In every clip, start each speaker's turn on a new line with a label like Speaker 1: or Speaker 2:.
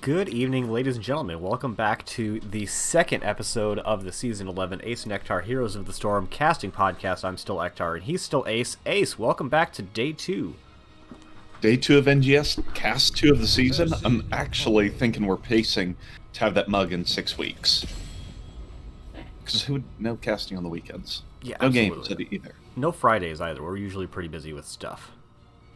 Speaker 1: Good evening, ladies and gentlemen. Welcome back to the second episode of the Season 11 Ace and Ektar Heroes of the Storm casting podcast. I'm still Ektar, and he's still Ace. Ace, welcome back to Day 2.
Speaker 2: Day 2 of NGS, cast 2 of the season. I'm actually thinking we're pacing to have that mug in 6 weeks. Because who would know casting on the weekends?
Speaker 1: Yeah,
Speaker 2: no
Speaker 1: absolutely.
Speaker 2: games either.
Speaker 1: No Fridays either. We're usually pretty busy with stuff.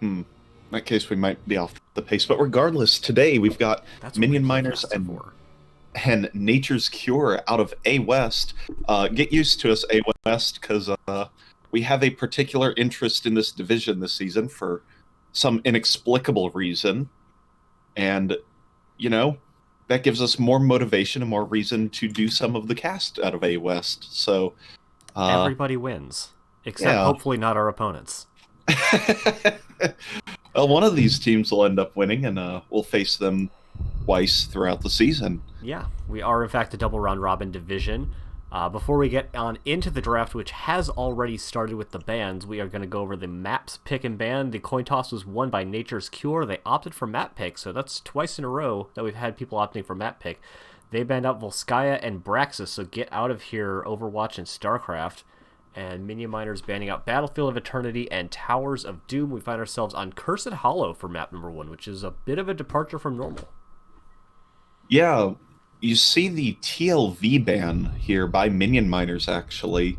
Speaker 2: In that case, we might be off the pace. But regardless, today we've got Minion Miners and Nature's Cure out of A West. Get used to us, A West, because we have a particular interest in this division this season for some inexplicable reason. And, you know, that gives us more motivation and more reason to do some of the cast out of A West. So
Speaker 1: everybody wins. Except hopefully not our opponents.
Speaker 2: Well, one of these teams will end up winning, and we'll face them twice throughout the season.
Speaker 1: Yeah, we are in fact a double round robin division. Before we get on into the draft, which has already started with the bans, we are going to go over the maps pick and ban. The coin toss was won by Nature's Cure. They opted for map pick, so that's twice in a row that we've had people opting for map pick. They banned out Volskaya and Braxis, so get out of here, Overwatch and StarCraft. And Minion Miners banning out Battlefield of Eternity and Towers of Doom. We find ourselves on Cursed Hollow for map number 1, which is a bit of a departure from normal.
Speaker 2: Yeah, you see the TLV ban here by Minion Miners, actually,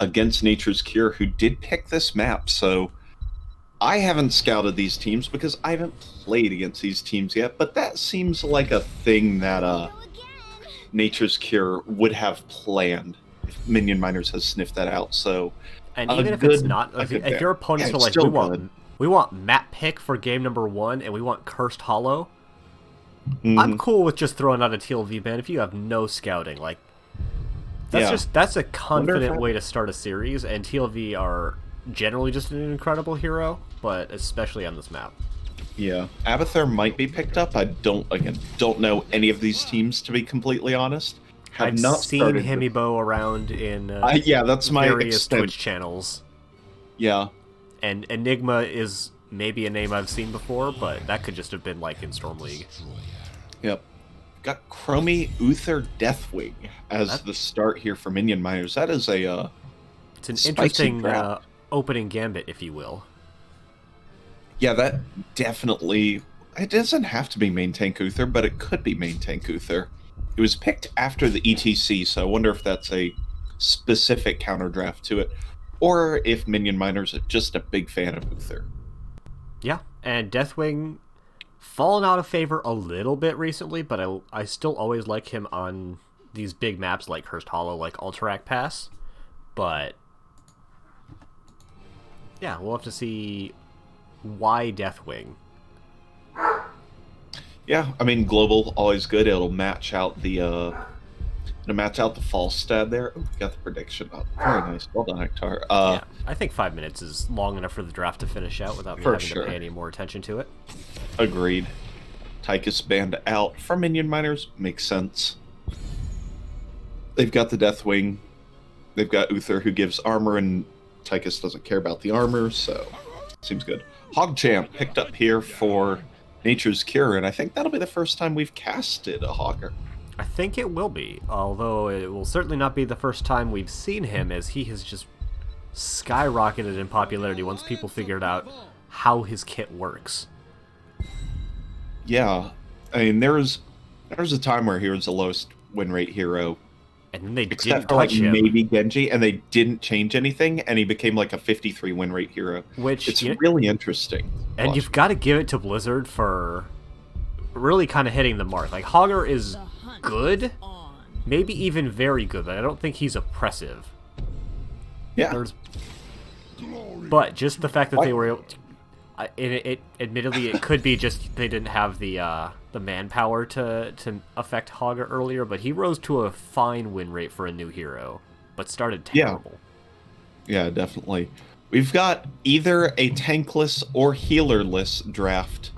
Speaker 2: against Nature's Cure, who did pick this map. So I haven't scouted these teams because I haven't played against these teams yet, but that seems like a thing that Nature's Cure would have planned. Minion Miners has sniffed that out, so
Speaker 1: and even if it's not, if your opponents are like, we want map pick for game number 1 and we want Cursed Hollow, I'm cool with just throwing out a TLV ban if you have no scouting. Like that's a confident way to start a series, and TLV are generally just an incredible hero, but especially on this map.
Speaker 2: Yeah, Abathur might be picked up. I don't know any of these teams, to be completely honest.
Speaker 1: I've not seen Hemibo around in
Speaker 2: that's my
Speaker 1: various Twitch channels.
Speaker 2: Yeah.
Speaker 1: And Enigma is maybe a name I've seen before, but that could just have been like in Storm League.
Speaker 2: Yep. Got Chromie Uther Deathwing as the start here for Minion Miners. That is
Speaker 1: it's an interesting opening gambit, if you will.
Speaker 2: Yeah, that definitely... It doesn't have to be main tank Uther, but it could be main tank Uther. It was picked after the ETC, so I wonder if that's a specific counter draft to it, or if Minion Miners are just a big fan of Uther.
Speaker 1: Yeah, and Deathwing fallen out of favor a little bit recently, but I still always like him on these big maps like Cursed Hollow, like Alterac Pass. But yeah, we'll have to see why Deathwing.
Speaker 2: Yeah, I mean, global always good. It'll match out the false stat there. Oh, got the prediction up. Very nice. Well done, Ektar.
Speaker 1: Yeah, I think 5 minutes is long enough for the draft to finish out without me having to pay any more attention to it.
Speaker 2: Agreed. Tychus banned out from Minion Miners. Makes sense. They've got the Deathwing. They've got Uther, who gives armor, and Tychus doesn't care about the armor, so seems good. Hogchamp picked up here for Nature's Cure, and I think that'll be the first time we've casted a Hogger.
Speaker 1: I think it will be, although it will certainly not be the first time we've seen him, as he has just skyrocketed in popularity once people figured out how his kit works.
Speaker 2: Yeah, I mean, there was a time where he was the lowest win rate hero,
Speaker 1: and then they
Speaker 2: except
Speaker 1: didn't
Speaker 2: for like
Speaker 1: touch him.
Speaker 2: Maybe Genji, and they didn't change anything, and he became like a 53 win rate hero,
Speaker 1: which
Speaker 2: it's really interesting.
Speaker 1: And you've got to give it to Blizzard for really kind of hitting the mark. Like, Hogger is good, maybe even very good, but I don't think he's oppressive.
Speaker 2: Yeah.
Speaker 1: But just the fact that they were able to, admittedly, it could be just they didn't have the manpower to affect Hogger earlier, but he rose to a fine win rate for a new hero, but started terrible.
Speaker 2: Yeah, definitely. We've got either a tankless or healerless draft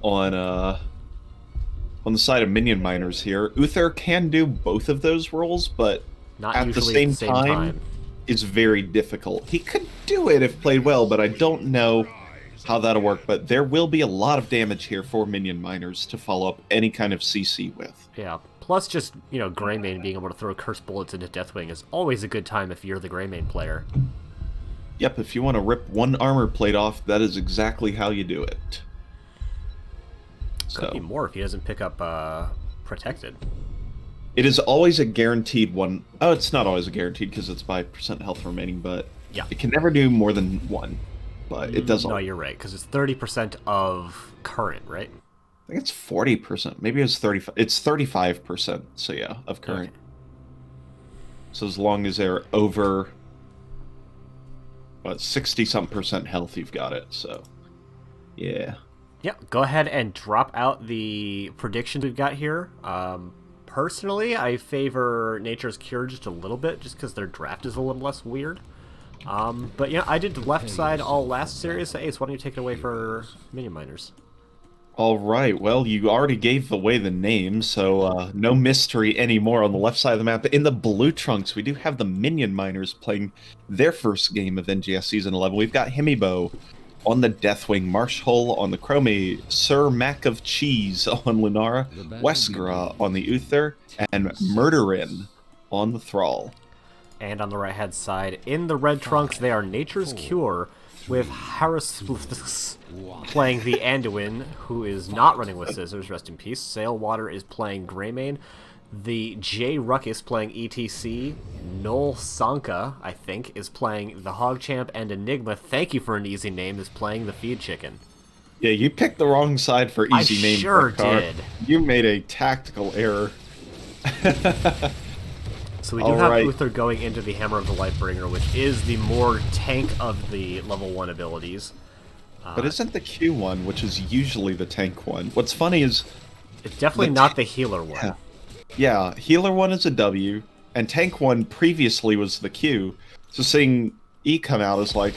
Speaker 2: on the side of Minion Miners here. Uther can do both of those roles, but
Speaker 1: not
Speaker 2: at the same time, it's very difficult. He could do it if played well, but I don't know how that'll work, but there will be a lot of damage here for minion miners to follow up any kind of CC with.
Speaker 1: Yeah. Plus, just, Greymane being able to throw curse bullets into Deathwing is always a good time if you're the Greymane player.
Speaker 2: Yep, if you want to rip one armor plate off, that is exactly how you do it.
Speaker 1: Could be more if he doesn't pick up Protected.
Speaker 2: It is always a guaranteed one. Oh, it's not always a guaranteed because it's by percent health remaining, but
Speaker 1: yeah,
Speaker 2: it can never do more than one. But it does.
Speaker 1: No, you're right, because it's 30% of current, right?
Speaker 2: I think it's 40%. Maybe it's 35. It's 35%. So yeah, of current. Okay. So as long as they're over 60-something% health, you've got it. So yeah.
Speaker 1: Yeah, go ahead and drop out the predictions we've got here. Personally, I favor Nature's Cure just a little bit, just because their draft is a little less weird. But yeah, I did left side all last series. So Ace, why don't you take it away for Minion Miners?
Speaker 2: All right. Well, you already gave away the name, so no mystery anymore on the left side of the map. In the blue trunks, we do have the Minion Miners playing their first game of NGS Season 11. We've got Himibo on the Deathwing, Marshall on the Chromie, Sir Mac of Cheese on Lunara, Weskra on the Uther, and Murderin on the Thrall.
Speaker 1: And on the right-hand side, in the red trunks, they are Nature's Cure, with Harris playing the Anduin, who is not running with Scissors, rest in peace. Sailwater is playing Greymane. The J Ruckus playing ETC. Noel Sanka, I think, is playing the Hogchamp, and Enigma, thank you for an easy name, is playing the Feed Chicken.
Speaker 2: Yeah, you picked the wrong side for easy name.
Speaker 1: I sure did.
Speaker 2: You made a tactical error.
Speaker 1: So we do have Uther going into the Hammer of the Lightbringer, which is the more tank of the level 1 abilities.
Speaker 2: But isn't the Q one, which is usually the tank one? What's funny is...
Speaker 1: It's definitely not the healer one.
Speaker 2: Yeah, healer one is a W, and tank one previously was the Q. So seeing E come out is like,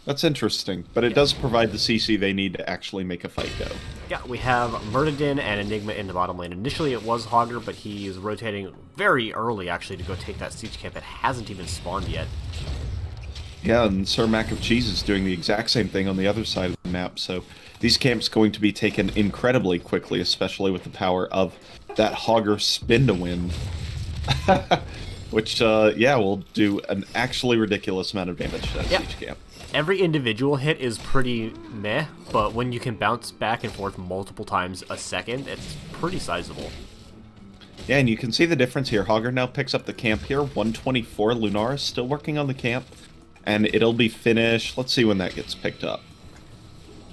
Speaker 2: that's interesting. But it does provide the CC they need to actually make a fight go.
Speaker 1: Yeah, we have Murtaden and Enigma in the bottom lane. Initially it was Hogger, but he is rotating very early, actually, to go take that siege camp that hasn't even spawned yet.
Speaker 2: Yeah, and Sir Mac of Cheese is doing the exact same thing on the other side of the map, so these camps going to be taken incredibly quickly, especially with the power of that Hogger spin to win. Which, yeah, will do an actually ridiculous amount of damage to that siege camp.
Speaker 1: Every individual hit is pretty meh, but when you can bounce back and forth multiple times a second, it's pretty sizable.
Speaker 2: Yeah, and you can see the difference here. Hogger now picks up the camp here, 124. Lunara still working on the camp, and it'll be finished. Let's see when that gets picked up.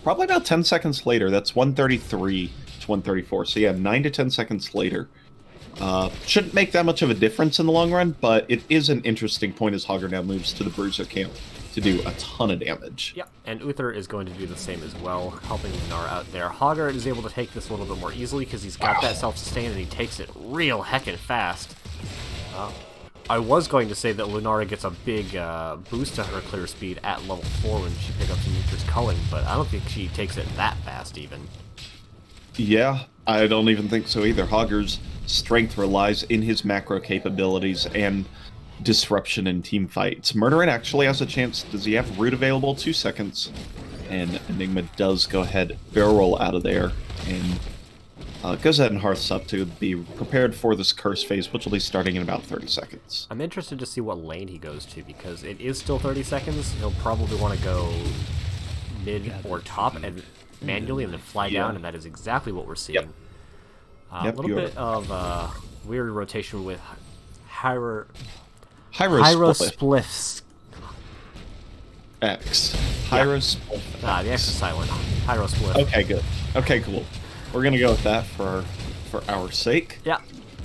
Speaker 2: Probably about 10 seconds later. That's 133 to 134. So yeah, 9 to 10 seconds later. Shouldn't make that much of a difference in the long run, but it is an interesting point as Hogger now moves to the Bruiser camp to do a ton of damage.
Speaker 1: Yeah, and Uther is going to do the same as well, helping Lunara out there. Hogger is able to take this a little bit more easily because he's got that self-sustain and he takes it real heckin' fast. I was going to say that Lunara gets a big boost to her clear speed at level 4 when she picks up some Uther's culling, but I don't think she takes it that fast even.
Speaker 2: Yeah, I don't even think so either. Hogger's strength relies in his macro capabilities and disruption in team fights. Murderin actually has a chance. Does he have root available? 2 seconds. And Enigma does go ahead, barrel roll out of there, and goes ahead and hearths up to be prepared for this curse phase, which will be starting in about 30 seconds.
Speaker 1: I'm interested to see what lane he goes to, because it is still 30 seconds. He'll probably want to go mid or top and manually and then fly down, and that is exactly what we're seeing. A little bit of weird rotation with Hyrospliffs.
Speaker 2: X. Hyrospliff.
Speaker 1: The X is silent. Hyrospliff.
Speaker 2: Okay, good. Okay, cool. We're gonna go with that for our sake.
Speaker 1: Yeah.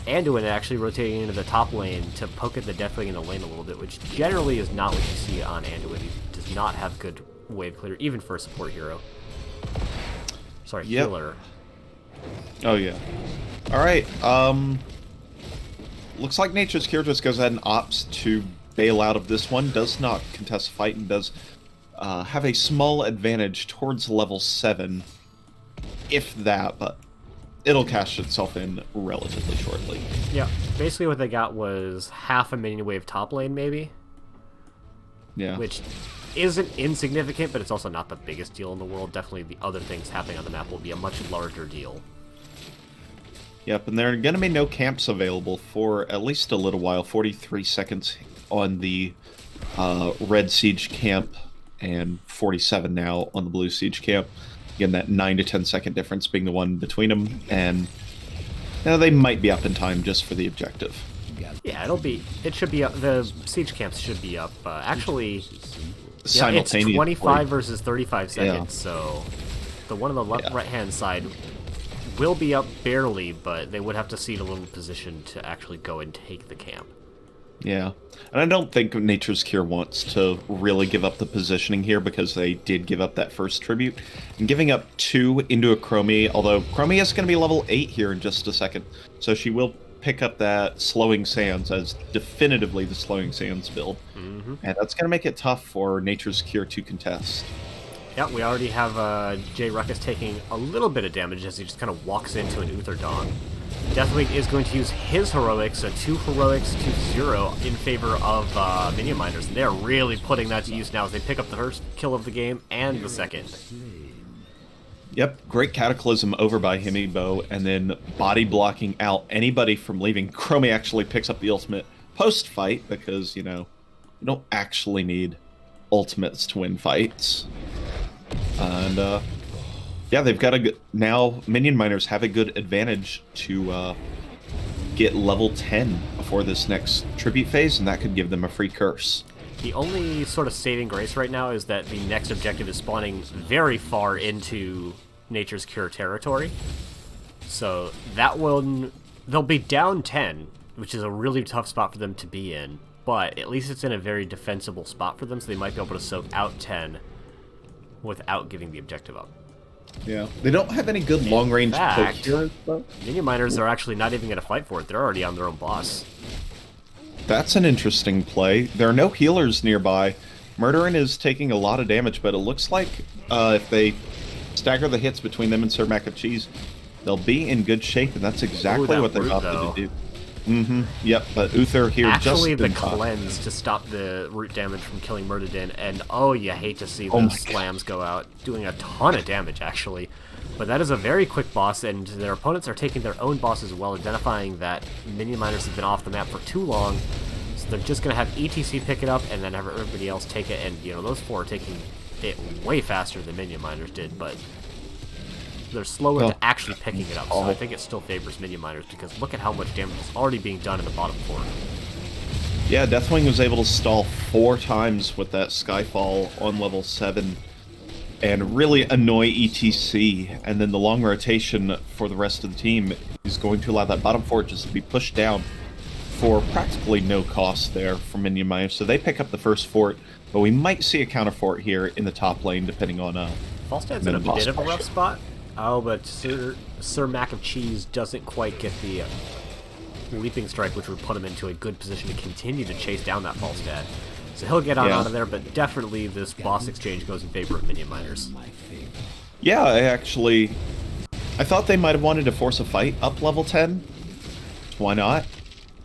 Speaker 1: Anduin actually rotating into the top lane to poke at the Deathwing in the lane a little bit, which generally is not what you see on Anduin. He does not have good wave clear, even for a support hero. Sorry, healer.
Speaker 2: Oh, yeah. Alright, looks like Nature's Cure just goes ahead and opts to bail out of this one. Does not contest fight and does have a small advantage towards level 7. If that, but it'll cash itself in relatively shortly.
Speaker 1: Yeah, basically what they got was half a minion wave top lane, maybe.
Speaker 2: Yeah.
Speaker 1: Which isn't insignificant, but it's also not the biggest deal in the world. Definitely the other things happening on the map will be a much larger deal.
Speaker 2: Yep, and there are going to be no camps available for at least a little while. 43 seconds on the red siege camp and 47 now on the blue siege camp. Again, that 9 to 10 second difference being the one between them, and now they might be up in time just for the objective.
Speaker 1: Yeah, it should be up. The siege camps should be up. Actually,
Speaker 2: Simultaneously.
Speaker 1: It's 25 versus 35 seconds,
Speaker 2: Yeah.
Speaker 1: so the one on the right-hand side will be up barely, but they would have to cede a little position to actually go and take the camp.
Speaker 2: Yeah, and I don't think Nature's Cure wants to really give up the positioning here because they did give up that first tribute. And giving up 2 into a Chromie, although Chromie is going to be level 8 here in just a second, so she will pick up that Slowing Sands as definitively the Slowing Sands build. And that's going to make it tough for Nature's Cure to contest.
Speaker 1: Yeah, we already have Jay Ruckus taking a little bit of damage as he just kind of walks into an Uther Dawn. Deathwing is going to use his heroics, so 2 heroics to 0 in favor of Minion Miners. And they're really putting that to use now as they pick up the first kill of the game and the second.
Speaker 2: Yep, great Cataclysm over by Himibo, and then body blocking out anybody from leaving. Chromie actually picks up the ultimate post-fight because, you know, you don't actually need ultimates to win fights. And, yeah, they've got now Minion Miners have a good advantage to get level 10 before this next tribute phase, and that could give them a free curse.
Speaker 1: The only sort of saving grace right now is that the next objective is spawning very far into Nature's Cure territory. So that one, they'll be down 10, which is a really tough spot for them to be in, but at least it's in a very defensible spot for them, so they might be able to soak out 10 without giving the objective up.
Speaker 2: Yeah, they don't have any good long-range poke heroes, though.
Speaker 1: Minion Miners are actually not even going to fight for it. They're already on their own boss.
Speaker 2: That's an interesting play. There are no healers nearby. Murderin is taking a lot of damage, but it looks like if they stagger the hits between them and Sir Mac of Cheese, they'll be in good shape, and that's exactly what they're opted to do. Yep, but Uther here
Speaker 1: actually
Speaker 2: just
Speaker 1: the cleanse to stop the root damage from killing Murderden, and oh, you hate to see those slams go out, doing a ton of damage, actually. But that is a very quick boss, and their opponents are taking their own boss as well, identifying that Minion Miners have been off the map for too long, so they're just going to have ETC pick it up, and then have everybody else take it, and, you know, those 4 are taking it way faster than Minion Miners did, but they're slower to actually picking it up, so I think it still favors Minion Miners, because look at how much damage is already being done in the bottom 4.
Speaker 2: Yeah, Deathwing was able to stall 4 times with that Skyfall on level 7, and really annoy ETC, and then the long rotation for the rest of the team is going to allow that bottom 4 just to be pushed down for practically no cost there for Minion Miners. So they pick up the first fort, but we might see a counter fort here in the top lane, depending on
Speaker 1: Falstad's in a bit of a rough spot. Oh, but Sir Mac of Cheese doesn't quite get the Leaping Strike, which would put him into a good position to continue to chase down that Falstad. So he'll get out of there, but definitely this boss exchange goes in favor of Minion Miners.
Speaker 2: Yeah, I thought they might have wanted to force a fight up level 10. Why not?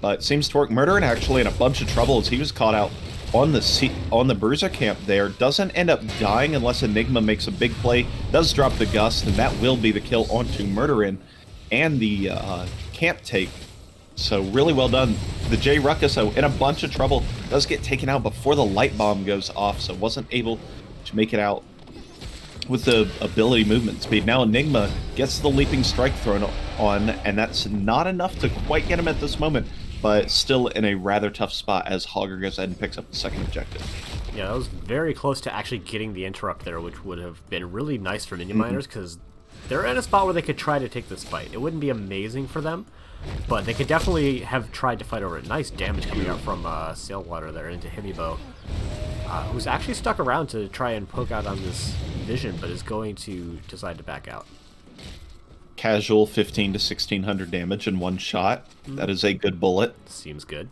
Speaker 2: But it seems to work. Murderin actually in a bunch of trouble as he was caught out on the Bruiser camp there. Doesn't end up dying unless Enigma makes a big play. Does drop the Gust, and that will be the kill onto Murderin and the camp take. So really well done. The J Ruckus, though, in a bunch of trouble, does get taken out before the light bomb goes off, so wasn't able to make it out with the ability movement speed. Now Enigma gets the Leaping Strike thrown on, and that's not enough to quite get him at this moment, but still in a rather tough spot as Hogger goes ahead and picks up the second objective.
Speaker 1: Yeah, that was very close to actually getting the interrupt there, which would have been really nice for Minion Miners, because they're in a spot where they could try to take this fight. It wouldn't be amazing for them, but they could definitely have tried to fight over it. Nice damage coming out from Sailwater there into Himibo, who's actually stuck around to try and poke out on this vision, but is going to decide to back out.
Speaker 2: Casual 15 to 1600 damage in one shot. That is a good bullet.
Speaker 1: Seems good.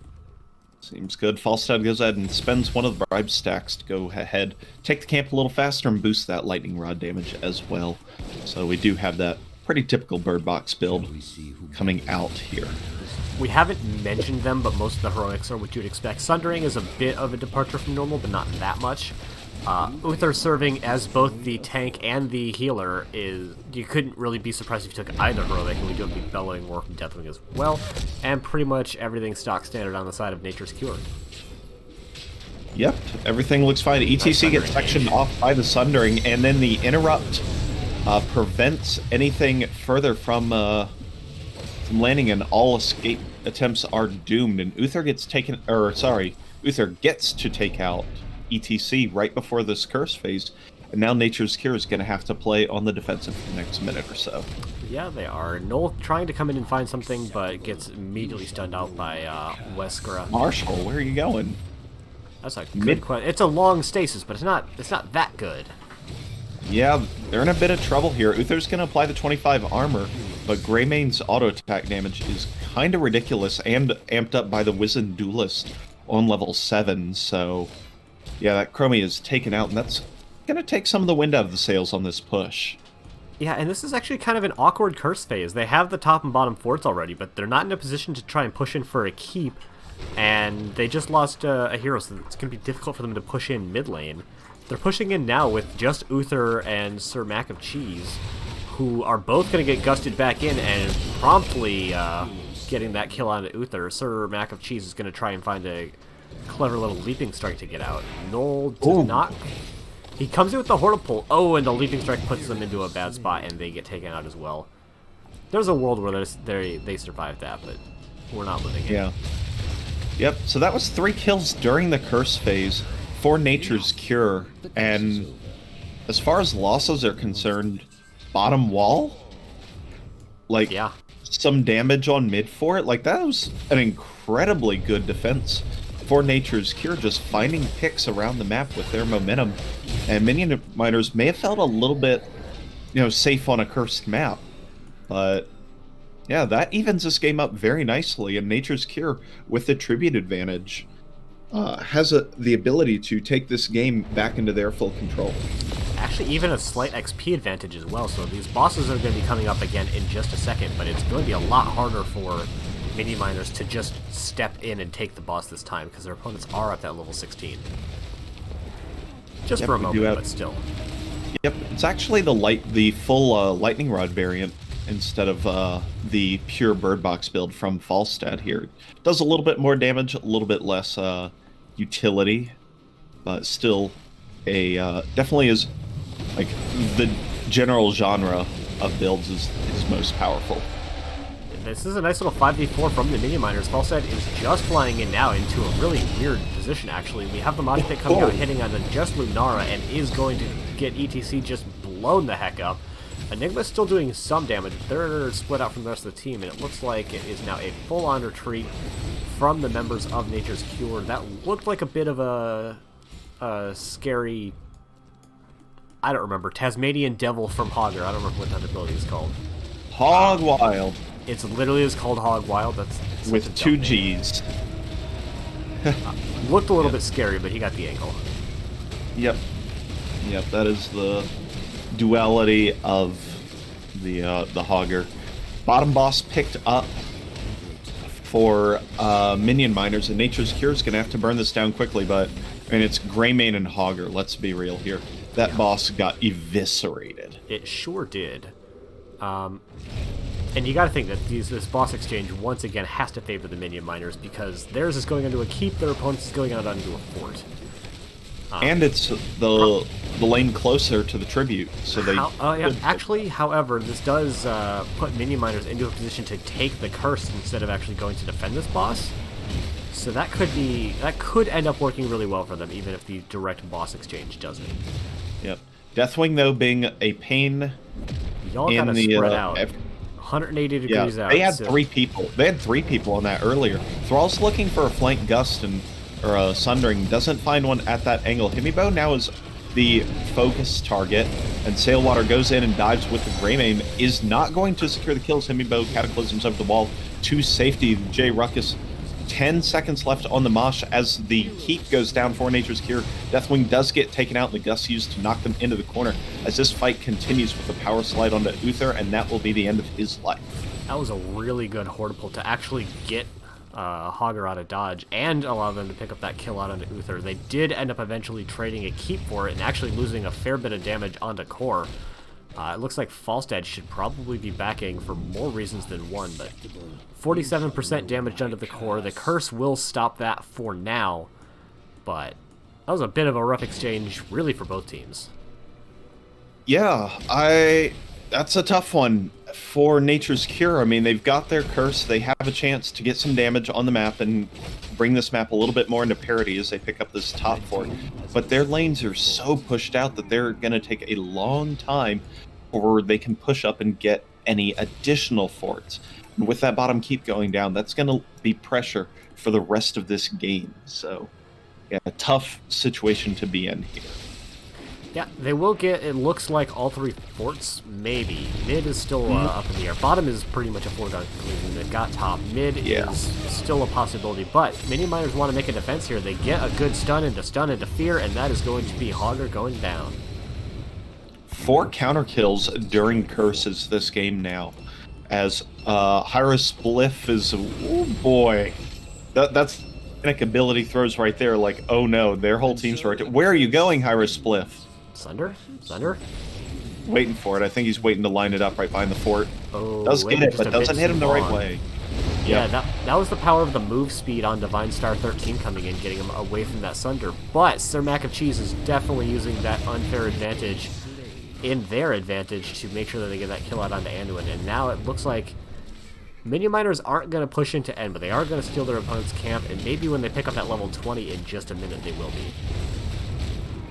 Speaker 2: Seems good. Falstad goes ahead and spends one of the bribe stacks to go ahead, take the camp a little faster, and boost that lightning rod damage as well. So we do have that pretty typical bird box build coming out here.
Speaker 1: We haven't mentioned them, but most of the heroics are what you'd expect. Sundering is a bit of a departure from normal, but not that much. Uther serving as both the tank and the healer is... You couldn't really be surprised if you took either heroic, and we do have the Bellowing War from Deathwing as well, and pretty much everything stock standard on the side of Nature's Cure.
Speaker 2: Yep, everything looks fine. ETC gets sectioned off by the Sundering, and then the Interrupt prevents anything further from landing, and all escape attempts are doomed, and Uther gets taken... Uther gets to take out ETC right before this curse phase, and now Nature's Cure is going to have to play on the defensive for the next minute or so.
Speaker 1: Yeah, they are. Noel trying to come in and find something, but gets immediately stunned out by Wesker.
Speaker 2: Marshall, where are you going?
Speaker 1: That's a good question. It's a long stasis, but it's not that good.
Speaker 2: Yeah, they're in a bit of trouble here. Uther's going to apply the 25 armor, but Greymane's auto attack damage is kind of ridiculous and amped up by the Wizened Duelist on level 7, so... Yeah, that Chromie is taken out, and that's going to take some of the wind out of the sails on this push.
Speaker 1: Yeah, and this is actually kind of an awkward curse phase. They have the top and bottom forts already, but they're not in a position to try and push in for a keep, and they just lost a hero, so it's going to be difficult for them to push in mid lane. They're pushing in now with just Uther and Sir Mac of Cheese, who are both going to get gusted back in and promptly getting that kill on Uther. Sir Mac of Cheese is going to try and find a clever little leaping strike to get out. Noel does not. He comes in with the Hortipole. Oh, and the leaping strike puts them into a bad spot, and they get taken out as well. There's a world where they survive that, but we're not living it.
Speaker 2: Yeah. Yep. So that was 3 kills during the curse phase for Nature's Cure, and as far as losses are concerned, bottom wall, like some damage on mid for it, like that was an incredibly good defense for Nature's Cure, just finding picks around the map with their momentum. And Minion Miners may have felt a little bit, safe on a cursed map. But, yeah, that evens this game up very nicely. And Nature's Cure, with the tribute advantage, has the ability to take this game back into their full control.
Speaker 1: Actually, even a slight XP advantage as well. So these bosses are going to be coming up again in just a second, but it's going to be a lot harder for Minion Miners to just step in and take the boss this time, because their opponents are at that level 16. Just for a moment, but still.
Speaker 2: Yep, it's actually the full Lightning Rod variant instead of the pure Bird Box build from Falstad here. Does a little bit more damage, a little bit less utility, but still definitely is like the general genre of builds is most powerful.
Speaker 1: This is a nice little 5v4 from the Minion Miners. Falstad is just flying in now into a really weird position, actually. We have the Mosh Pit coming out, hitting on just Lunara, and is going to get ETC just blown the heck up. Enigma's still doing some damage. They're split out from the rest of the team, and it looks like it is now a full-on retreat from the members of Nature's Cure. That looked like a bit of a scary... I don't remember. Tasmanian Devil from Hogger. I don't remember what that ability is called.
Speaker 2: Hog Wild.
Speaker 1: It's literally is called Hog Wild. That's
Speaker 2: with 2 G's.
Speaker 1: Looked a little bit scary, but he got the angle.
Speaker 2: Yep, that is the duality of the Hogger. Bottom boss picked up for Minion Miners, and Nature's Cure is going to have to burn this down quickly, but it's Greymane and Hogger, let's be real here. That boss got eviscerated.
Speaker 1: It sure did. And you got to think that this boss exchange once again has to favor the Minion Miners, because theirs is going onto a keep, their opponent's is going out onto a fort.
Speaker 2: And it's the lane closer to the tribute, so they...
Speaker 1: Actually, however, this does put Minion Miners into a position to take the curse instead of actually going to defend this boss. So that could end up working really well for them, even if the direct boss exchange doesn't.
Speaker 2: Yep. Deathwing, though, being a pain.
Speaker 1: Y'all gotta spread out. 180 degrees out.
Speaker 2: They had 3 people. They had 3 people on that earlier. Thrall's looking for a flank gust or a Sundering. Doesn't find one at that angle. Himibo now is the focus target, and Sailwater goes in and dives with the Greymane. Is not going to secure the kills. Himibo cataclysms over the wall to safety. J Ruckus 10 seconds left on the Mosh as the keep goes down for Nature's Cure. Deathwing does get taken out, and the Gus used to knock them into the corner as this fight continues with the power slide onto Uther, and that will be the end of his life.
Speaker 1: That was a really good Hortipole to actually get Hogger out of dodge and allow them to pick up that kill out onto Uther. They did end up eventually trading a keep for it and actually losing a fair bit of damage onto Core. It looks like Falstad should probably be backing for more reasons than one, but 47% damage done to the Core. The Curse will stop that for now, but that was a bit of a rough exchange, really, for both teams.
Speaker 2: Yeah, that's a tough one for Nature's Cure. I mean, they've got their Curse. They have a chance to get some damage on the map and bring this map a little bit more into parity as they pick up this top fort. But their lanes are so pushed out that they're going to take a long time before they can push up and get any additional forts. And with that bottom keep going down, that's going to be pressure for the rest of this game. So, yeah, a tough situation to be in here.
Speaker 1: Yeah, they will get, it looks like, all three forts, maybe. Mid is still up in the air. Bottom is pretty much a foregone conclusion. They've got top. Mid is still a possibility, but Minion Miners want to make a defense here. They get a good stun into fear, and that is going to be Hogger going down.
Speaker 2: 4 counter kills during curses this game now, as Hyra Spliff is, oh boy, that's ability throws right there. Like, oh no, their whole team's right there. Where are you going, Hyra Spliff?
Speaker 1: Sunder? Sunder?
Speaker 2: Waiting for it. I think he's waiting to line it up right behind the fort.
Speaker 1: Oh,
Speaker 2: does get it, but doesn't hit him the right way.
Speaker 1: Yeah, that was the power of the move speed on Divine Star 13 coming in, getting him away from that Sunder. But Sir Mac of Cheese is definitely using that unfair advantage in their advantage to make sure that they get that kill out onto Anduin. And now it looks like Minion Miners aren't going to push into end, but they are going to steal their opponent's camp, and maybe when they pick up that level 20 in just a minute, they will be.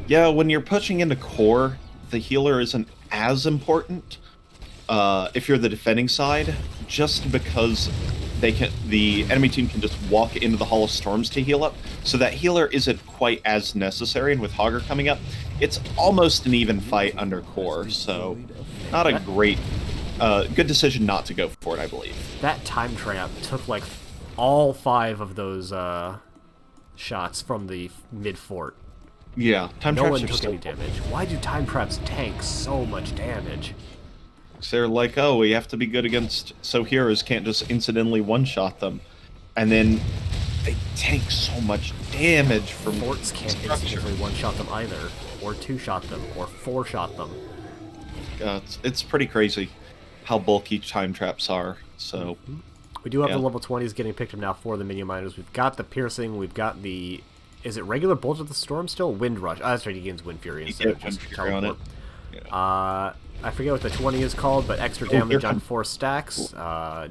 Speaker 2: Yeah, when you're pushing into core, the healer isn't as important if you're the defending side, just because the enemy team can just walk into the Hall of Storms to heal up, so that healer isn't quite as necessary. And with Hogger coming up, it's almost an even fight under core, so not a great, good decision not to go for it, I believe.
Speaker 1: That time trap took like all 5 of those shots from the mid fort.
Speaker 2: Yeah, time
Speaker 1: no
Speaker 2: traps
Speaker 1: one took any damage. Why do time traps tank so much damage?
Speaker 2: They're like, oh, we have to be good against, so heroes can't just incidentally one-shot them. And then they tank so much damage from
Speaker 1: forts can't incidentally one-shot them either, or 2-shot them, or 4-shot them.
Speaker 2: It's pretty crazy how bulky time traps are. So
Speaker 1: we do have the level 20s getting picked up now for the Minion Miners. We've got the Piercing, we've got the... Is it regular Bolt of the Storm still? Wind Rush. Oh, that's right, he gains Wind Fury instead of just Teleport. Yeah. I forget what the 20 is called, but extra damage on 4 stacks.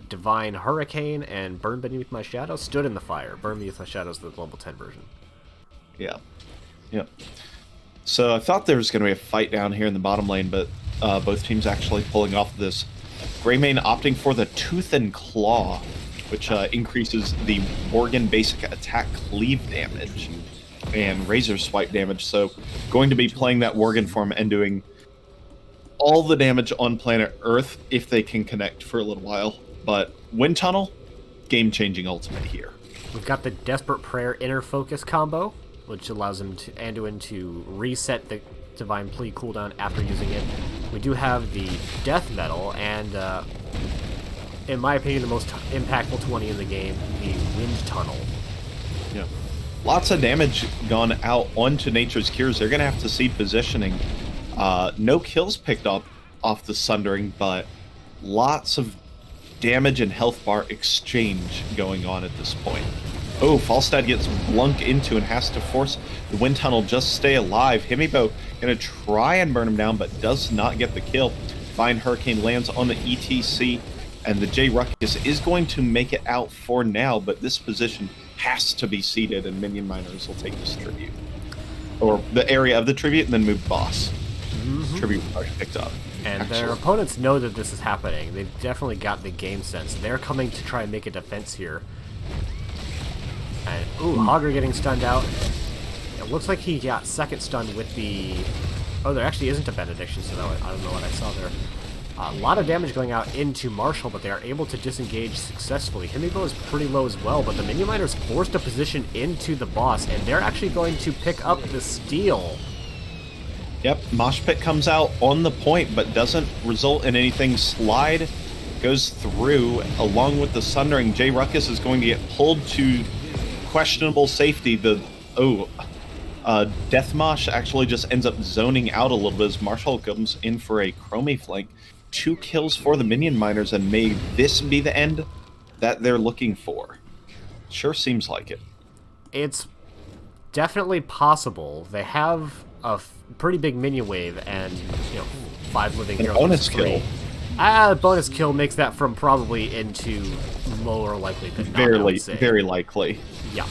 Speaker 1: Divine Hurricane and Burn Beneath My Shadow. Stood in the Fire. Burn Beneath My Shadow is the level 10 version.
Speaker 2: Yeah. Yep. So I thought there was going to be a fight down here in the bottom lane, but both teams actually pulling off this. Greymane opting for the Tooth and Claw, which increases the Morgan basic attack cleave damage and Razor Swipe damage. So going to be playing that Worgen form and doing all the damage on planet Earth if they can connect for a little while. But Wind Tunnel, game-changing ultimate here.
Speaker 1: We've got the Desperate Prayer Inner Focus combo, which allows him to Anduin to reset the Divine Plea cooldown after using it. We do have the Death Metal and, in my opinion, the most impactful 20 in the game, the Wind Tunnel.
Speaker 2: Yeah. Lots of damage gone out onto Nature's Cures. They're going to have to see positioning. No kills picked up off the Sundering, but lots of damage and health bar exchange going on at this point. Oh, Falstad gets blunk into and has to force the Wind Tunnel just stay alive. Himibo going to try and burn him down, but does not get the kill. Divine Hurricane lands on the ETC, and the J Ruckus is going to make it out for now, but this position has to be seated, and Minion Miners will take this tribute. Or the area of the tribute, and then move boss. Tribute already picked up.
Speaker 1: And their opponents know that this is happening. They've definitely got the game sense. They're coming to try and make a defense here. And, ooh, Hogger getting stunned out. It looks like he got second stunned with the... Oh, there actually isn't a benediction, so I don't know what I saw there. A lot of damage going out into Marshall, but they are able to disengage successfully. Himibo is pretty low as well, but the Minion Miners forced a position into the boss, and they're actually going to pick up the steal.
Speaker 2: Yep, Mosh Pit comes out on the point, but doesn't result in anything. Slide goes through along with the Sundering. J Ruckus is going to get pulled to questionable safety. Deathmosh actually just ends up zoning out a little bit as Marshall comes in for a Chromie flank. 2 kills for the Minion Miners, and may this be the end that they're looking for? Sure seems like it.
Speaker 1: It's definitely possible. They have a pretty big minion wave and 5 living heroes.
Speaker 2: Bonus kill.
Speaker 1: Bonus kill makes that from probably into more likely than not.
Speaker 2: Very likely.
Speaker 1: Yeah.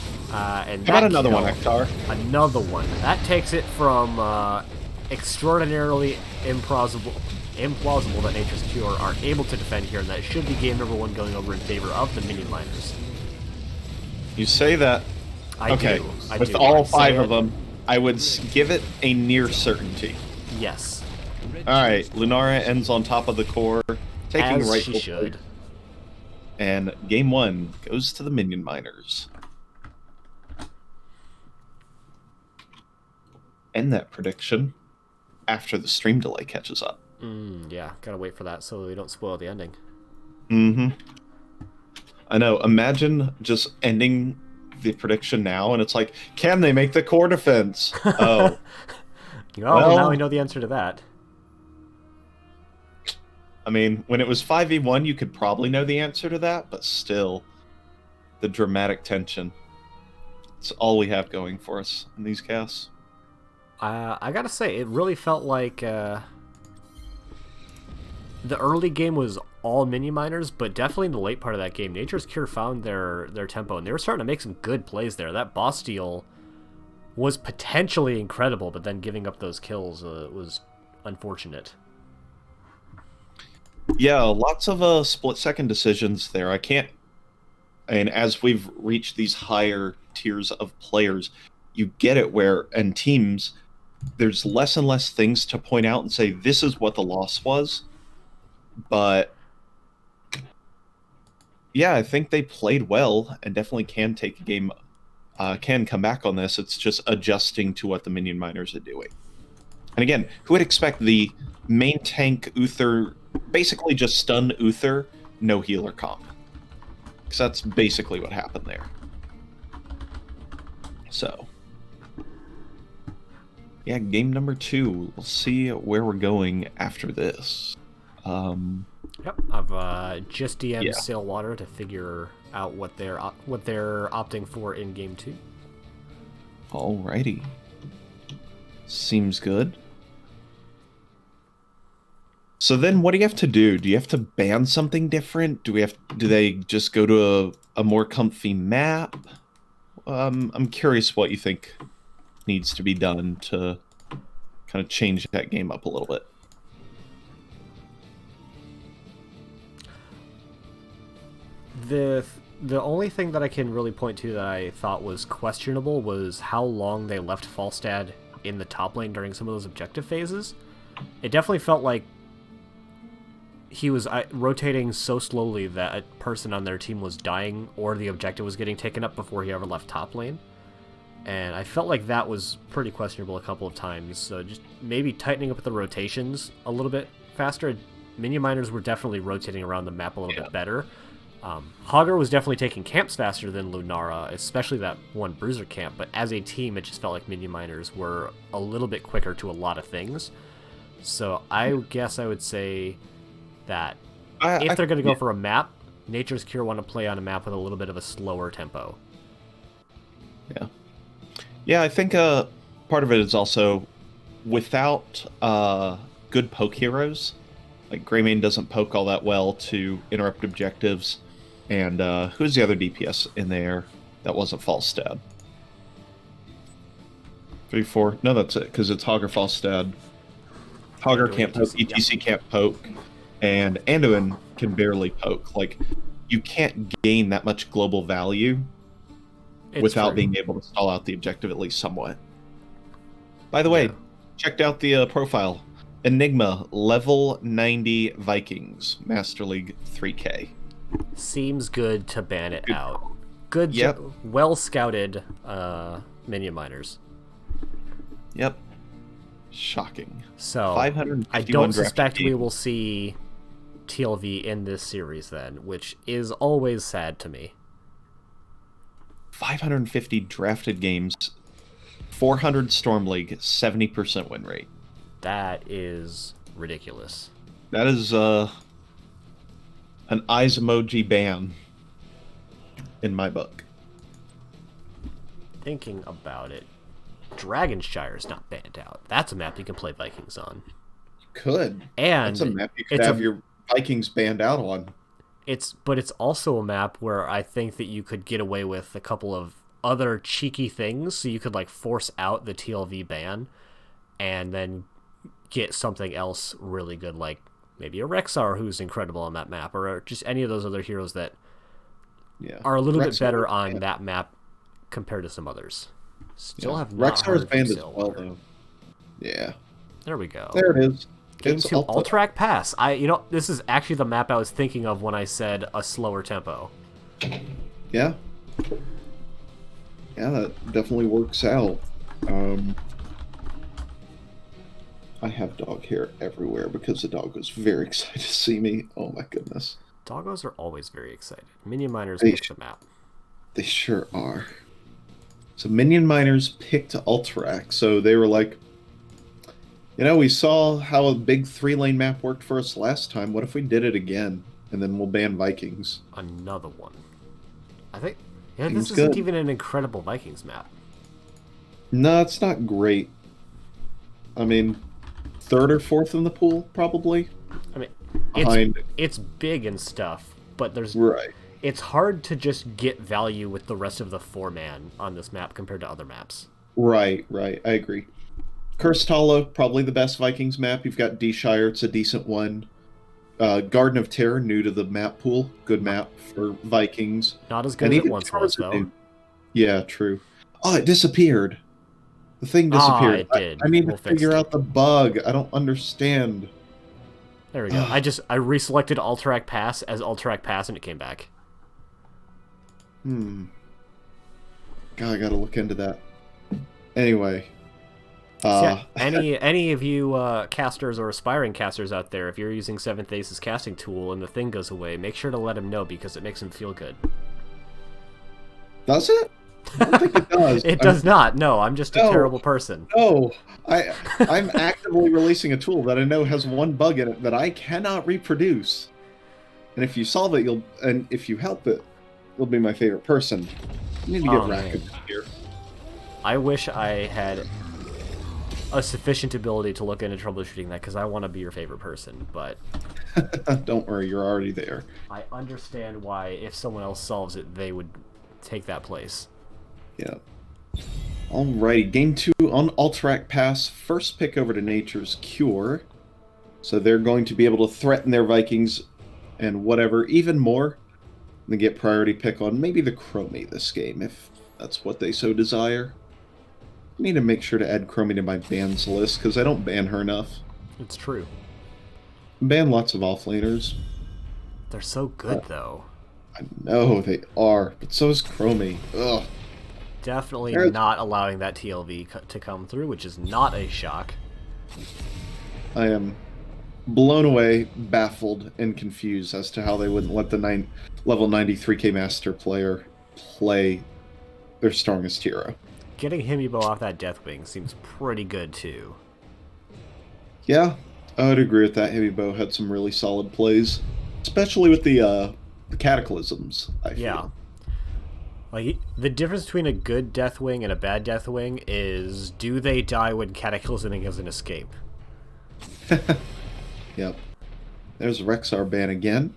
Speaker 1: And
Speaker 2: how about another one, Ektar?
Speaker 1: Another one. That takes it from extraordinarily implausible that Nature's Cure are able to defend here, and that should be game number 1 going over in favor of the Minion Miners.
Speaker 2: You say that.
Speaker 1: I do.
Speaker 2: With all 5 of them, I would give it a near certainty.
Speaker 1: Yes.
Speaker 2: Alright, Lunara ends on top of the core, taking
Speaker 1: As
Speaker 2: rightful
Speaker 1: she should.
Speaker 2: And game 1 goes to the Minion Miners. End that prediction after the stream delay catches up.
Speaker 1: Yeah, gotta wait for that so we don't spoil the ending.
Speaker 2: I know. Imagine just ending the prediction now, and it's like, can they make the core defense? Oh.
Speaker 1: Well, now we know the answer to that.
Speaker 2: I mean, when it was 5v1, you could probably know the answer to that, but still, the dramatic tension. It's all we have going for us in these casts.
Speaker 1: I gotta say, it really felt like the early game was all Minion Miners, but definitely in the late part of that game, Nature's Cure found their tempo, and they were starting to make some good plays there. That boss steal was potentially incredible, but then giving up those kills was unfortunate.
Speaker 2: Yeah, lots of split-second decisions there. And as we've reached these higher tiers of players, you get it where, and teams, there's less and less things to point out and say, this is what the loss was. But yeah, I think they played well and definitely can take a game, can come back on this. It's just adjusting to what the Minion Miners are doing. And again, who would expect the main tank Uther, basically just stun Uther, no healer comp? Because that's basically what happened there. So, yeah, game number 2. We'll see where we're going after this.
Speaker 1: Yep, I've just DM'd Sailwater to figure out what they're opting for in game 2.
Speaker 2: Alrighty, seems good. So then, what do you have to do? Do you have to ban something different? Do they just go to a more comfy map? I'm curious what you think needs to be done to kind of change that game up a little bit.
Speaker 1: The only thing that I can really point to that I thought was questionable was how long they left Falstad in the top lane during some of those objective phases. It definitely felt like he was rotating so slowly that a person on their team was dying or the objective was getting taken up before he ever left top lane. And I felt like that was pretty questionable a couple of times. So just maybe tightening up the rotations a little bit faster. Minion Miners were definitely rotating around the map a little bit better. Hogger was definitely taking camps faster than Lunara, especially that one Bruiser camp, but as a team, it just felt like Minion Miners were a little bit quicker to a lot of things. So I guess I would say that if they're going to go for a map, Nature's Cure want to play on a map with a little bit of a slower tempo.
Speaker 2: Yeah. Yeah, I think part of it is also without good poke heroes, like Greymane doesn't poke all that well to interrupt objectives. And who's the other DPS in there that wasn't Falstad? 3-4. No, that's it, because it's Hogger Falstad. Hogger can't poke, ETC can't poke, and Anduin can barely poke. Like, you can't gain that much global value without being able to stall out the objective at least somewhat. By the way, checked out the profile. Enigma, level 90 Vikings, Master League 3K.
Speaker 1: Seems good to ban it out. Good, well scouted Minion Miners.
Speaker 2: Yep. Shocking.
Speaker 1: So I don't suspect we will see TLV in this series then, which is always sad to me.
Speaker 2: 550 drafted games, 400 Storm League, 70% win rate.
Speaker 1: That is ridiculous.
Speaker 2: That is an eyes emoji ban in my book.
Speaker 1: Thinking about it, Dragonshire's not banned out. That's a map you can play Vikings on.
Speaker 2: Could.
Speaker 1: And
Speaker 2: that's a map you could have your Vikings banned out on.
Speaker 1: But it's also a map where I think that you could get away with a couple of other cheeky things, so you could like force out the TLV ban and then get something else really good, like maybe a Rexar who's incredible on that map, or just any of those other heroes that are a little bit better on that map compared to some others. Still have not
Speaker 2: Rexar's
Speaker 1: heard
Speaker 2: banned as
Speaker 1: Silver.
Speaker 2: well, though. Yeah.
Speaker 1: There we go.
Speaker 2: There it is.
Speaker 1: Game
Speaker 2: It's
Speaker 1: 2, Alterac Pass. This is actually the map I was thinking of when I said a slower tempo.
Speaker 2: Yeah. Yeah, that definitely works out. I have dog hair everywhere because the dog was very excited to see me. Oh my goodness.
Speaker 1: Doggos are always very excited. Minion Miners picked the map.
Speaker 2: They sure are. So Minion Miners picked Alterac, so they were like, we saw how a big 3-lane map worked for us last time. What if we did it again? And then we'll ban Vikings.
Speaker 1: Another one. I think... Yeah,
Speaker 2: Seems
Speaker 1: this isn't
Speaker 2: good.
Speaker 1: even an incredible Vikings map.
Speaker 2: No, it's not great. I mean, 3rd or 4th in the pool, probably.
Speaker 1: I mean,
Speaker 2: Behind.
Speaker 1: it's big and stuff, but there's...
Speaker 2: Right.
Speaker 1: It's hard to just get value with the rest of the 4-man on this map compared to other maps.
Speaker 2: Right. I agree. Cursed Hollow, probably the best Vikings map. You've got D-Shire, it's a decent one. Garden of Terror, new to the map pool. Good map for Vikings.
Speaker 1: Not as good as it once was, though.
Speaker 2: Yeah, true. Oh, it disappeared. The thing disappeared.
Speaker 1: It did.
Speaker 2: I need
Speaker 1: We'll
Speaker 2: to figure out the bug. I don't understand.
Speaker 1: There we go. I reselected Alterac Pass as Alterac Pass, and it came back.
Speaker 2: God, I gotta look into that. Anyway.
Speaker 1: Any of you casters or aspiring casters out there, if you're using 7th Ace's casting tool and the thing goes away, make sure to let him know because it makes him feel good.
Speaker 2: Does it? I don't think it does.
Speaker 1: It does not. No, I'm just a terrible person.
Speaker 2: No, I'm actively releasing a tool that I know has one bug in it that I cannot reproduce. And if you solve it, and if you help it, you'll be my favorite person. You need to get Racket here.
Speaker 1: I wish I had a sufficient ability to look into troubleshooting that, because I want to be your favorite person, but...
Speaker 2: Don't worry, you're already there.
Speaker 1: I understand why, if someone else solves it, they would take that place.
Speaker 2: Yeah. Alrighty, game 2 on Alterac Pass. First pick over to Nature's Cure. So they're going to be able to threaten their Vikings and whatever, even more. And get priority pick on maybe the Chromie this game, if that's what they so desire. I need to make sure to add Chromie to my bans list, because I don't ban her enough.
Speaker 1: It's true.
Speaker 2: Ban lots of offlaners.
Speaker 1: They're so good, though.
Speaker 2: I know they are, but so is Chromie. Ugh.
Speaker 1: Definitely not allowing that TLV to come through, which is not a shock.
Speaker 2: I am blown away, baffled, and confused as to how they wouldn't let the level 93k master player play their strongest hero.
Speaker 1: Getting Himibo off that Deathwing seems pretty good, too.
Speaker 2: Yeah, I would agree with that. Himibo had some really solid plays, especially with the Cataclysms, I feel.
Speaker 1: Yeah. Like, the difference between a good Deathwing and a bad Deathwing is, do they die when Cataclysming is an escape?
Speaker 2: Yep. There's Rexar ban again.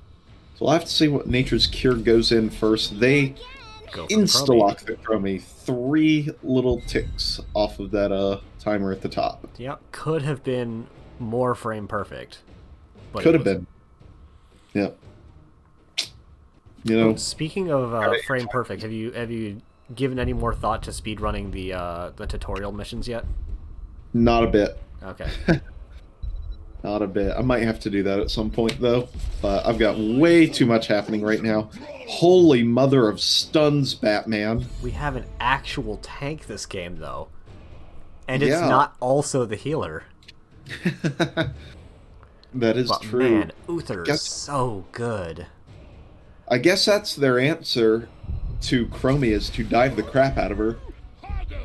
Speaker 2: So we'll have to see what Nature's Cure goes in first. They insta-lock the Chromie. 3 little ticks off of that timer at the top.
Speaker 1: Yep. Could have been more frame perfect. But
Speaker 2: could have been. Yep. You know,
Speaker 1: speaking of frame perfect, have you given any more thought to speedrunning the tutorial missions yet?
Speaker 2: Not a bit.
Speaker 1: Okay.
Speaker 2: Not a bit. I might have to do that at some point, though. But I've got way too much happening right now. Holy mother of stuns, Batman.
Speaker 1: We have an actual tank this game, though. And it's not also the healer.
Speaker 2: That is
Speaker 1: But
Speaker 2: true.
Speaker 1: man, Uther's so good.
Speaker 2: I guess that's their answer to Chromie, is to dive the crap out of her.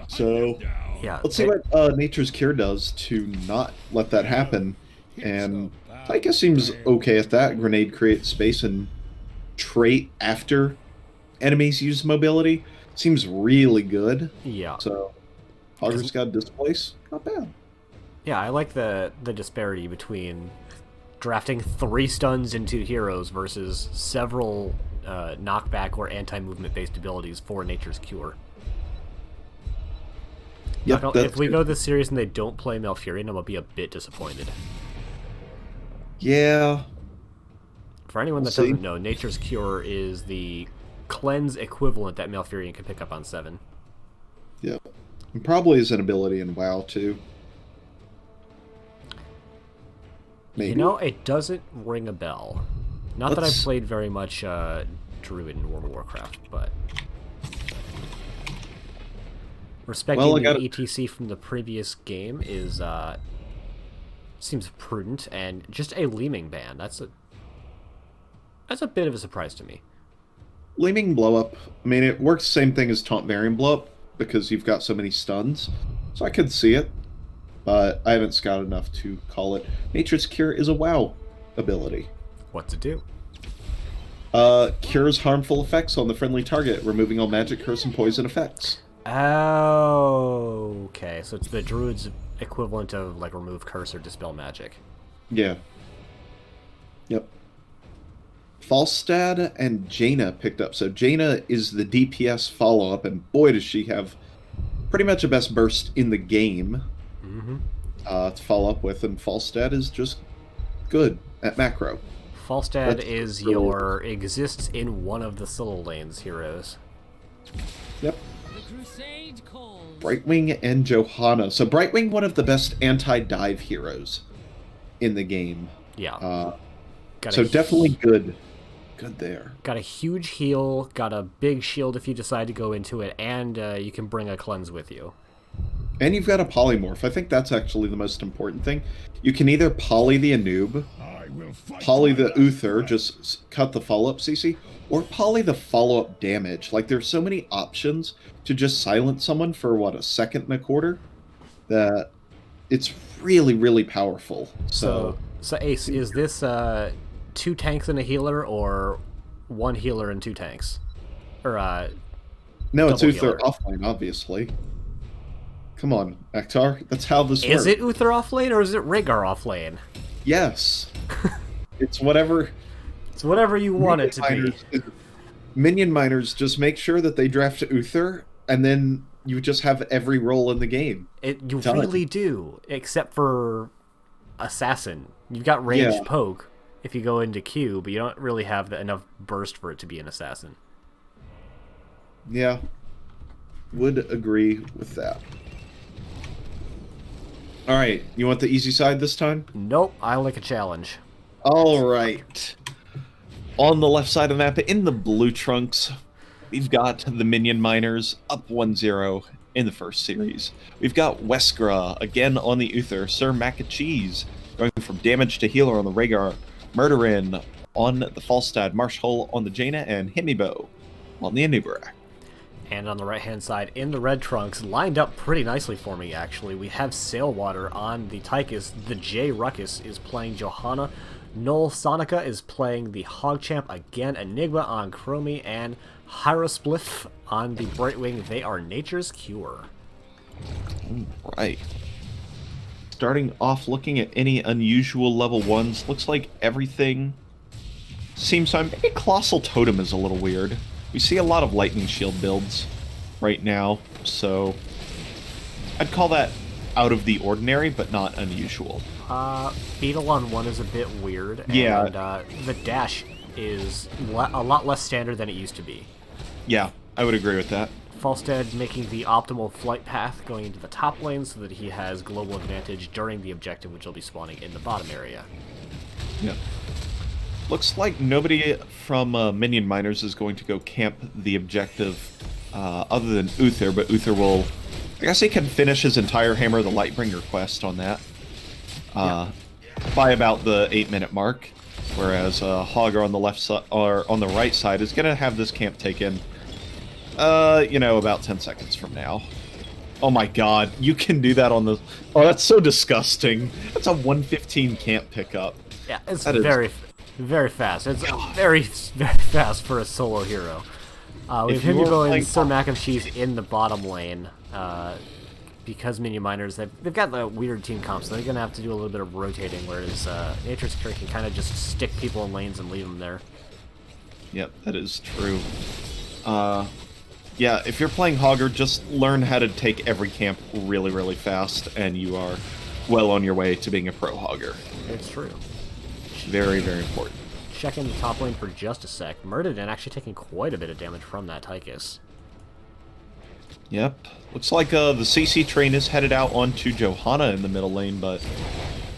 Speaker 2: So
Speaker 1: Yeah,
Speaker 2: let's see what Nature's Cure does to not let that happen. And Taika seems okay at that. Grenade creates space, and trait after enemies use mobility seems really good.
Speaker 1: yeah.
Speaker 2: So Hogger's got Displace, not bad.
Speaker 1: Yeah, I like the disparity between drafting 3 stuns into heroes versus several knockback or anti-movement based abilities for Nature's Cure.
Speaker 2: Yep,
Speaker 1: If we go this series and they don't play Malfurion, I'm going to be a bit disappointed.
Speaker 2: Yeah.
Speaker 1: For anyone that doesn't know, Nature's Cure is the cleanse equivalent that Malfurion can pick up on 7.
Speaker 2: Yep. And probably is an ability in WoW too. Maybe.
Speaker 1: You know, it doesn't ring a bell. Not that I've played very much Druid in World of Warcraft, but respecting the ETC from the previous game is seems prudent, and just a Leeming ban. That's a bit of a surprise to me.
Speaker 2: Leeming blow up. I mean, it works the same thing as Taunt Variant blow up because you've got so many stuns. So I could see it, but I haven't scouted enough to call it. Nature's Cure is a WoW ability.
Speaker 1: What's it do?
Speaker 2: Cures harmful effects on the friendly target, removing all magic, curse, and poison effects.
Speaker 1: Oh, okay. So it's the Druid's equivalent of, like, remove curse or dispel magic.
Speaker 2: Yeah. Yep. Falstad and Jaina picked up. So Jaina is the DPS follow-up, and boy does she have pretty much the best burst in the game to follow up with, and Falstad is just good at macro.
Speaker 1: Falstad is your exists in one of the Scylla lanes heroes.
Speaker 2: Yep. Brightwing and Johanna. So Brightwing, one of the best anti-dive heroes in the game.
Speaker 1: Yeah.
Speaker 2: So definitely good. Good there.
Speaker 1: Got a huge heal, got a big shield if you decide to go into it, and you can bring a cleanse with you.
Speaker 2: And you've got a polymorph. I think that's actually the most important thing. You can either poly the Anub, poly the Uther, just cut the follow-up CC, or poly the follow-up damage. Like, there's so many options to just silence someone for, what, a second and a quarter? That it's really, really powerful. So
Speaker 1: Ace, is this 2 tanks and a healer, or 1 healer and 2 tanks? Or,
Speaker 2: no, it's Uther offlane, obviously. Come on, Akhtar. That's how this works.
Speaker 1: Is it Uther offlane, or is it Rhaegar offlane?
Speaker 2: Yes. It's whatever...
Speaker 1: It's whatever you want it to be.
Speaker 2: Minion miners just make sure that they draft Uther, and then you just have every role in the game.
Speaker 1: You really do, except for Assassin. You've got ranged poke if you go into Q, but you don't really have enough burst for it to be an Assassin.
Speaker 2: Yeah. Would agree with that. Alright, you want the easy side this time?
Speaker 1: Nope, I like a challenge.
Speaker 2: Alright. On the left side of the map, in the blue trunks, we've got the Minion Miners up 1-0 in the first series. We've got Weskra, again on the Uther, Sir Mac and Cheese, going from damage to healer on the Rhaegar, Murderin on the Falstad, Marshall on the Jaina, and Himibo on the Anubra.
Speaker 1: And on the right-hand side, in the red trunks, lined up pretty nicely for me, actually, we have Sailwater on the Tychus. The J Ruckus is playing Johanna. Null Sonica is playing the Hogchamp again. Enigma on Chromie, and Hyrospliff on the Brightwing. They are Nature's Cure.
Speaker 2: Right. Starting off looking at any unusual level 1s, looks like everything seems fine. Maybe Colossal Totem is a little weird. We see a lot of Lightning Shield builds right now, so I'd call that out of the ordinary, but not unusual.
Speaker 1: Beetle on 1 is a bit weird,
Speaker 2: yeah.
Speaker 1: And the dash is a lot less standard than it used to be.
Speaker 2: Yeah, I would agree with that.
Speaker 1: Falstad making the optimal flight path going into the top lane so that he has global advantage during the objective, which will be spawning in the bottom area.
Speaker 2: Yeah. Looks like nobody from Minion Miners is going to go camp the objective other than Uther, but Uther will... I guess he can finish his entire Hammer of the Lightbringer quest on that. by about the 8-minute mark, whereas Hogger on the left side or on the right side is going to have this camp taken, about 10 seconds from now. Oh my god, you can do that on the... Oh, that's so disgusting. That's a 1:15 camp pickup.
Speaker 1: Yeah, it's very fast. It's very fast for a solo hero. We have Himiko and Sir Mac and Cheese in the bottom lane. Because Minion Miners, they've got the weird team comp, so they're going to have to do a little bit of rotating, whereas Nature's Cure can kind of just stick people in lanes and leave them there.
Speaker 2: Yep, that is true. Yeah, if you're playing Hogger, just learn how to take every camp really, really fast, and you are well on your way to being a pro Hogger.
Speaker 1: It's true.
Speaker 2: Very, very important.
Speaker 1: Checking the top lane for just a sec. Murderden actually taking quite a bit of damage from that Tychus.
Speaker 2: Yep. Looks like the CC train is headed out onto Johanna in the middle lane, but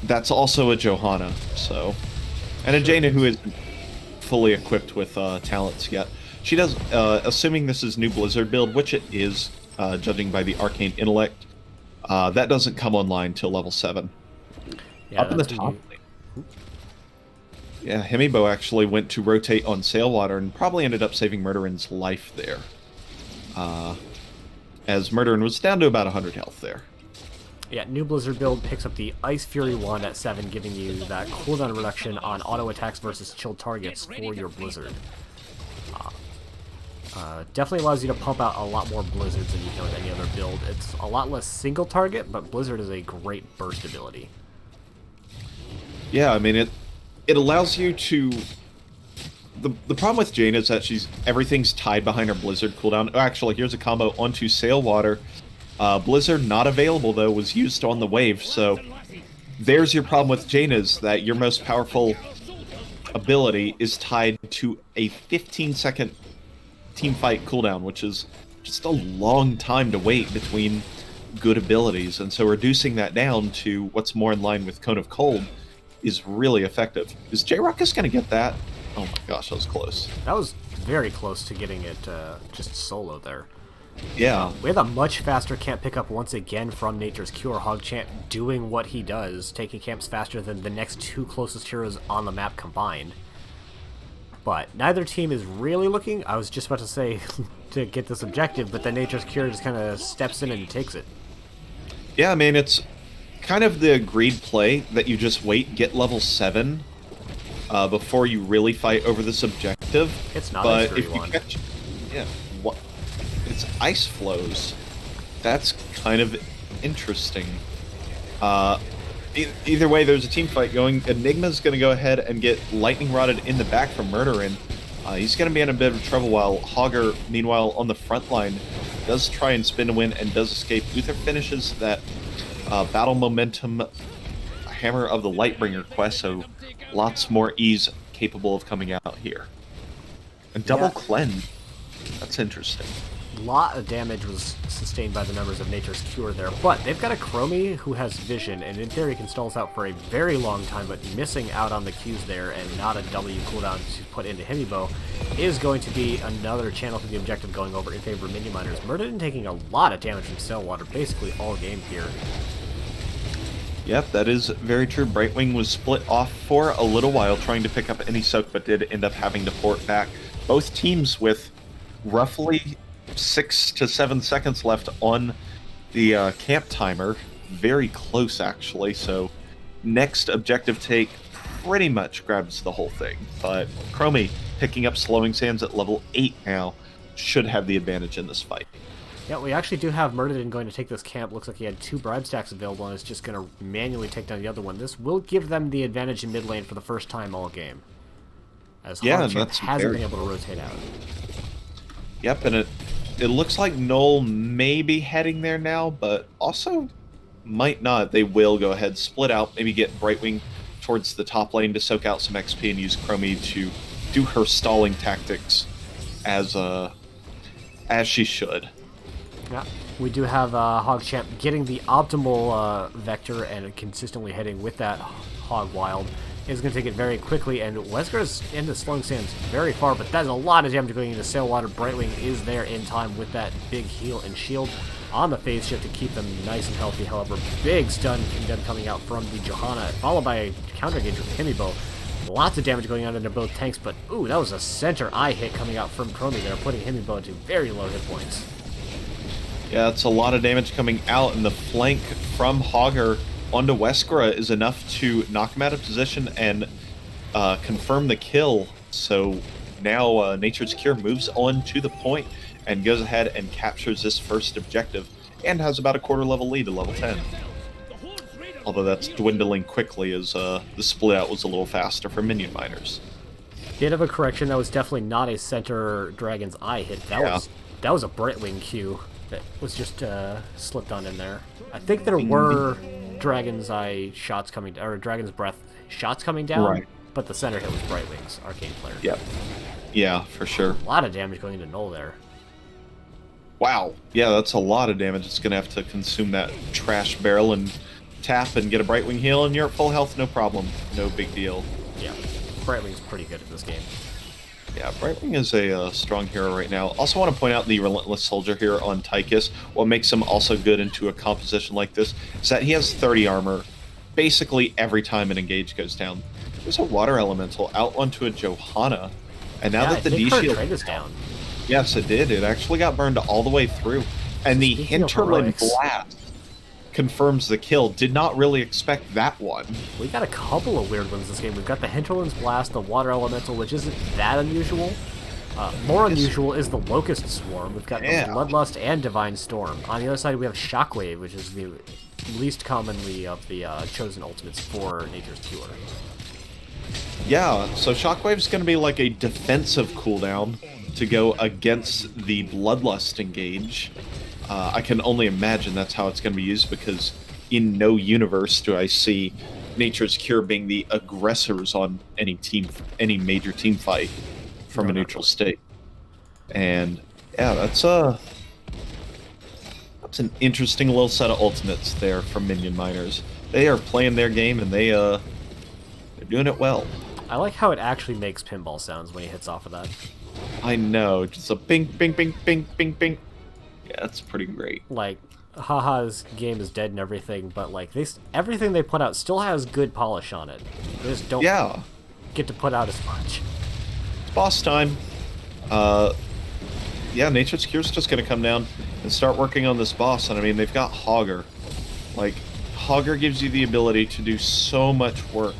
Speaker 2: that's also a Johanna, so... And a Jaina who isn't fully equipped with talents yet. She does, assuming this is new Blizzard build, which it is, judging by the Arcane Intellect, that doesn't come online till level 7.
Speaker 1: Yeah,
Speaker 2: up in the top lane. Yeah, Himibo actually went to rotate on Sailwater and probably ended up saving Murderen's life there. As Murderen was down to about 100 health there.
Speaker 1: Yeah, new Blizzard build picks up the Ice Fury wand at 7, giving you that cooldown reduction on auto attacks versus chilled targets for your Blizzard. Definitely allows you to pump out a lot more Blizzards than you can with any other build. It's a lot less single target, but Blizzard is a great burst ability.
Speaker 2: Yeah, I mean, it allows you to... The problem with Jane is that everything's tied behind her Blizzard cooldown. Oh, actually, here's a combo onto Sailwater. Blizzard not available, though, was used on the wave, so there's your problem with Jane, is that your most powerful ability is tied to a 15-second teamfight cooldown, which is just a long time to wait between good abilities, and so reducing that down to what's more in line with Cone of Cold is really effective. Is J-Ruckus going to get that? Oh my gosh, that was close.
Speaker 1: That was very close to getting it just solo there.
Speaker 2: Yeah.
Speaker 1: We have a much faster camp pickup once again from Nature's Cure. Hogchamp doing what he does, taking camps faster than the next two closest heroes on the map combined. But neither team is really looking, I was just about to say, to get this objective, but then Nature's Cure just kind of steps in and takes it.
Speaker 2: Yeah, I mean, it's kind of the agreed play that you just wait, get level 7, before you really fight over this objective.
Speaker 1: It's not
Speaker 2: but
Speaker 1: if you
Speaker 2: catch, yeah, what? It's ice flows. That's kind of interesting. Either way, there's a team fight going. Enigma's going to go ahead and get lightning rodded in the back from Murderin. He's going to be in a bit of trouble, while Hogger, meanwhile, on the front line, does try and spin to win and does escape. Uther finishes that battle momentum Hammer of the Lightbringer quest, so lots more ease capable of coming out here. And double cleanse. That's interesting.
Speaker 1: A lot of damage was sustained by the members of Nature's Cure there, but they've got a Chromie who has vision, and in theory can stall us out for a very long time, but missing out on the Qs there and not a W cooldown to put into Himibo is going to be another channel for the objective going over in favor of Minion Miners. Murderden taking a lot of damage from Sailwater basically all game here.
Speaker 2: Yep, that is very true. Brightwing was split off for a little while trying to pick up any soak, but did end up having to port back. Both teams with roughly 6 to 7 seconds left on the camp timer. Very close, actually, so next objective take pretty much grabs the whole thing. But Chromie picking up Slowing Sands at level 8 now should have the advantage in this fight.
Speaker 1: Yeah, we actually do have Murderden going to take this camp. Looks like he had 2 bribe stacks available and is just going to manually take down the other one. This will give them the advantage in mid lane for the first time all game, as Hogchamp hasn't been able to rotate out.
Speaker 2: Yep, and it looks like Null may be heading there now, but also might not. They will go ahead, split out, maybe get Brightwing towards the top lane to soak out some XP and use Chromie to do her stalling tactics as she should.
Speaker 1: Yeah, we do have Hogchamp getting the optimal vector and consistently hitting with that Hog Wild. Is going to take it very quickly, and Wesker's into Slowing Sands very far, but that's a lot of damage going into Sailwater. Brightwing is there in time with that big heal and shield. on the phase shift to keep them nice and healthy. However, big stun condemn coming out from the Johanna, followed by a counter engage with Himibo. Lots of damage going on into both tanks, but ooh, that was a center eye hit coming out from Chromie there, putting Himibo to very low hit points.
Speaker 2: Yeah, it's a lot of damage coming out, and the flank from Hogger onto Weskra is enough to knock him out of position and confirm the kill. So now Nature's Cure moves on to the point and goes ahead and captures this first objective and has about a quarter level lead to level 10. Although that's dwindling quickly as the split out was a little faster for Minion Miners.
Speaker 1: Bit of a correction, that was definitely not a center Dragon's Eye hit. That was a Brightwing Q that was just slipped on in there. I think there were Dragon's Eye shots coming, or Dragon's Breath shots coming down,
Speaker 2: right,
Speaker 1: but the center hit was Brightwing's Arcane Flare.
Speaker 2: Yep. Yeah, for sure.
Speaker 1: A lot of damage going into Null there.
Speaker 2: Wow. Yeah, that's a lot of damage. It's going to have to consume that trash barrel and tap and get a Brightwing heal, and you're at full health, no problem. No big deal.
Speaker 1: Yeah, Brightwing's pretty good at this game.
Speaker 2: Yeah, Brightwing is a strong hero right now. Also want to point out the Relentless Soldier here on Tychus. What makes him also good into a composition like this is that he has 30 armor basically every time an engage goes down. There's a Water Elemental out onto a Johanna, and now that the D-Shield
Speaker 1: is down.
Speaker 2: Yes, it did. It actually got burned all the way through. And the Hinterland Blast confirms the kill. Did not really expect that one.
Speaker 1: We got a couple of weird ones this game. We've got the Hinterland's Blast, the Water Elemental, which isn't that unusual. More unusual is the Locust Swarm. We've got the Bloodlust and Divine Storm. On the other side, we have Shockwave, which is the least commonly of the chosen ultimates for Nature's Cure.
Speaker 2: Yeah, so Shockwave's going to be like a defensive cooldown to go against the Bloodlust engage. I can only imagine that's how it's going to be used, because in no universe do I see Nature's Cure being the aggressors on any major team fight from a neutral state. And yeah, that's an interesting little set of ultimates there from Minion Miners. They are playing their game, and they're doing it well.
Speaker 1: I like how it actually makes pinball sounds when he hits off of that.
Speaker 2: I know, just a bing, bing, bing, bing, bing, bing. Yeah, that's pretty great.
Speaker 1: Like, Haha's game is dead and everything, but like everything they put out still has good polish on it. They just don't get to put out as much.
Speaker 2: It's boss time. Yeah, Nature's Cure's just gonna come down and start working on this boss, and I mean, they've got Hogger. Like, Hogger gives you the ability to do so much work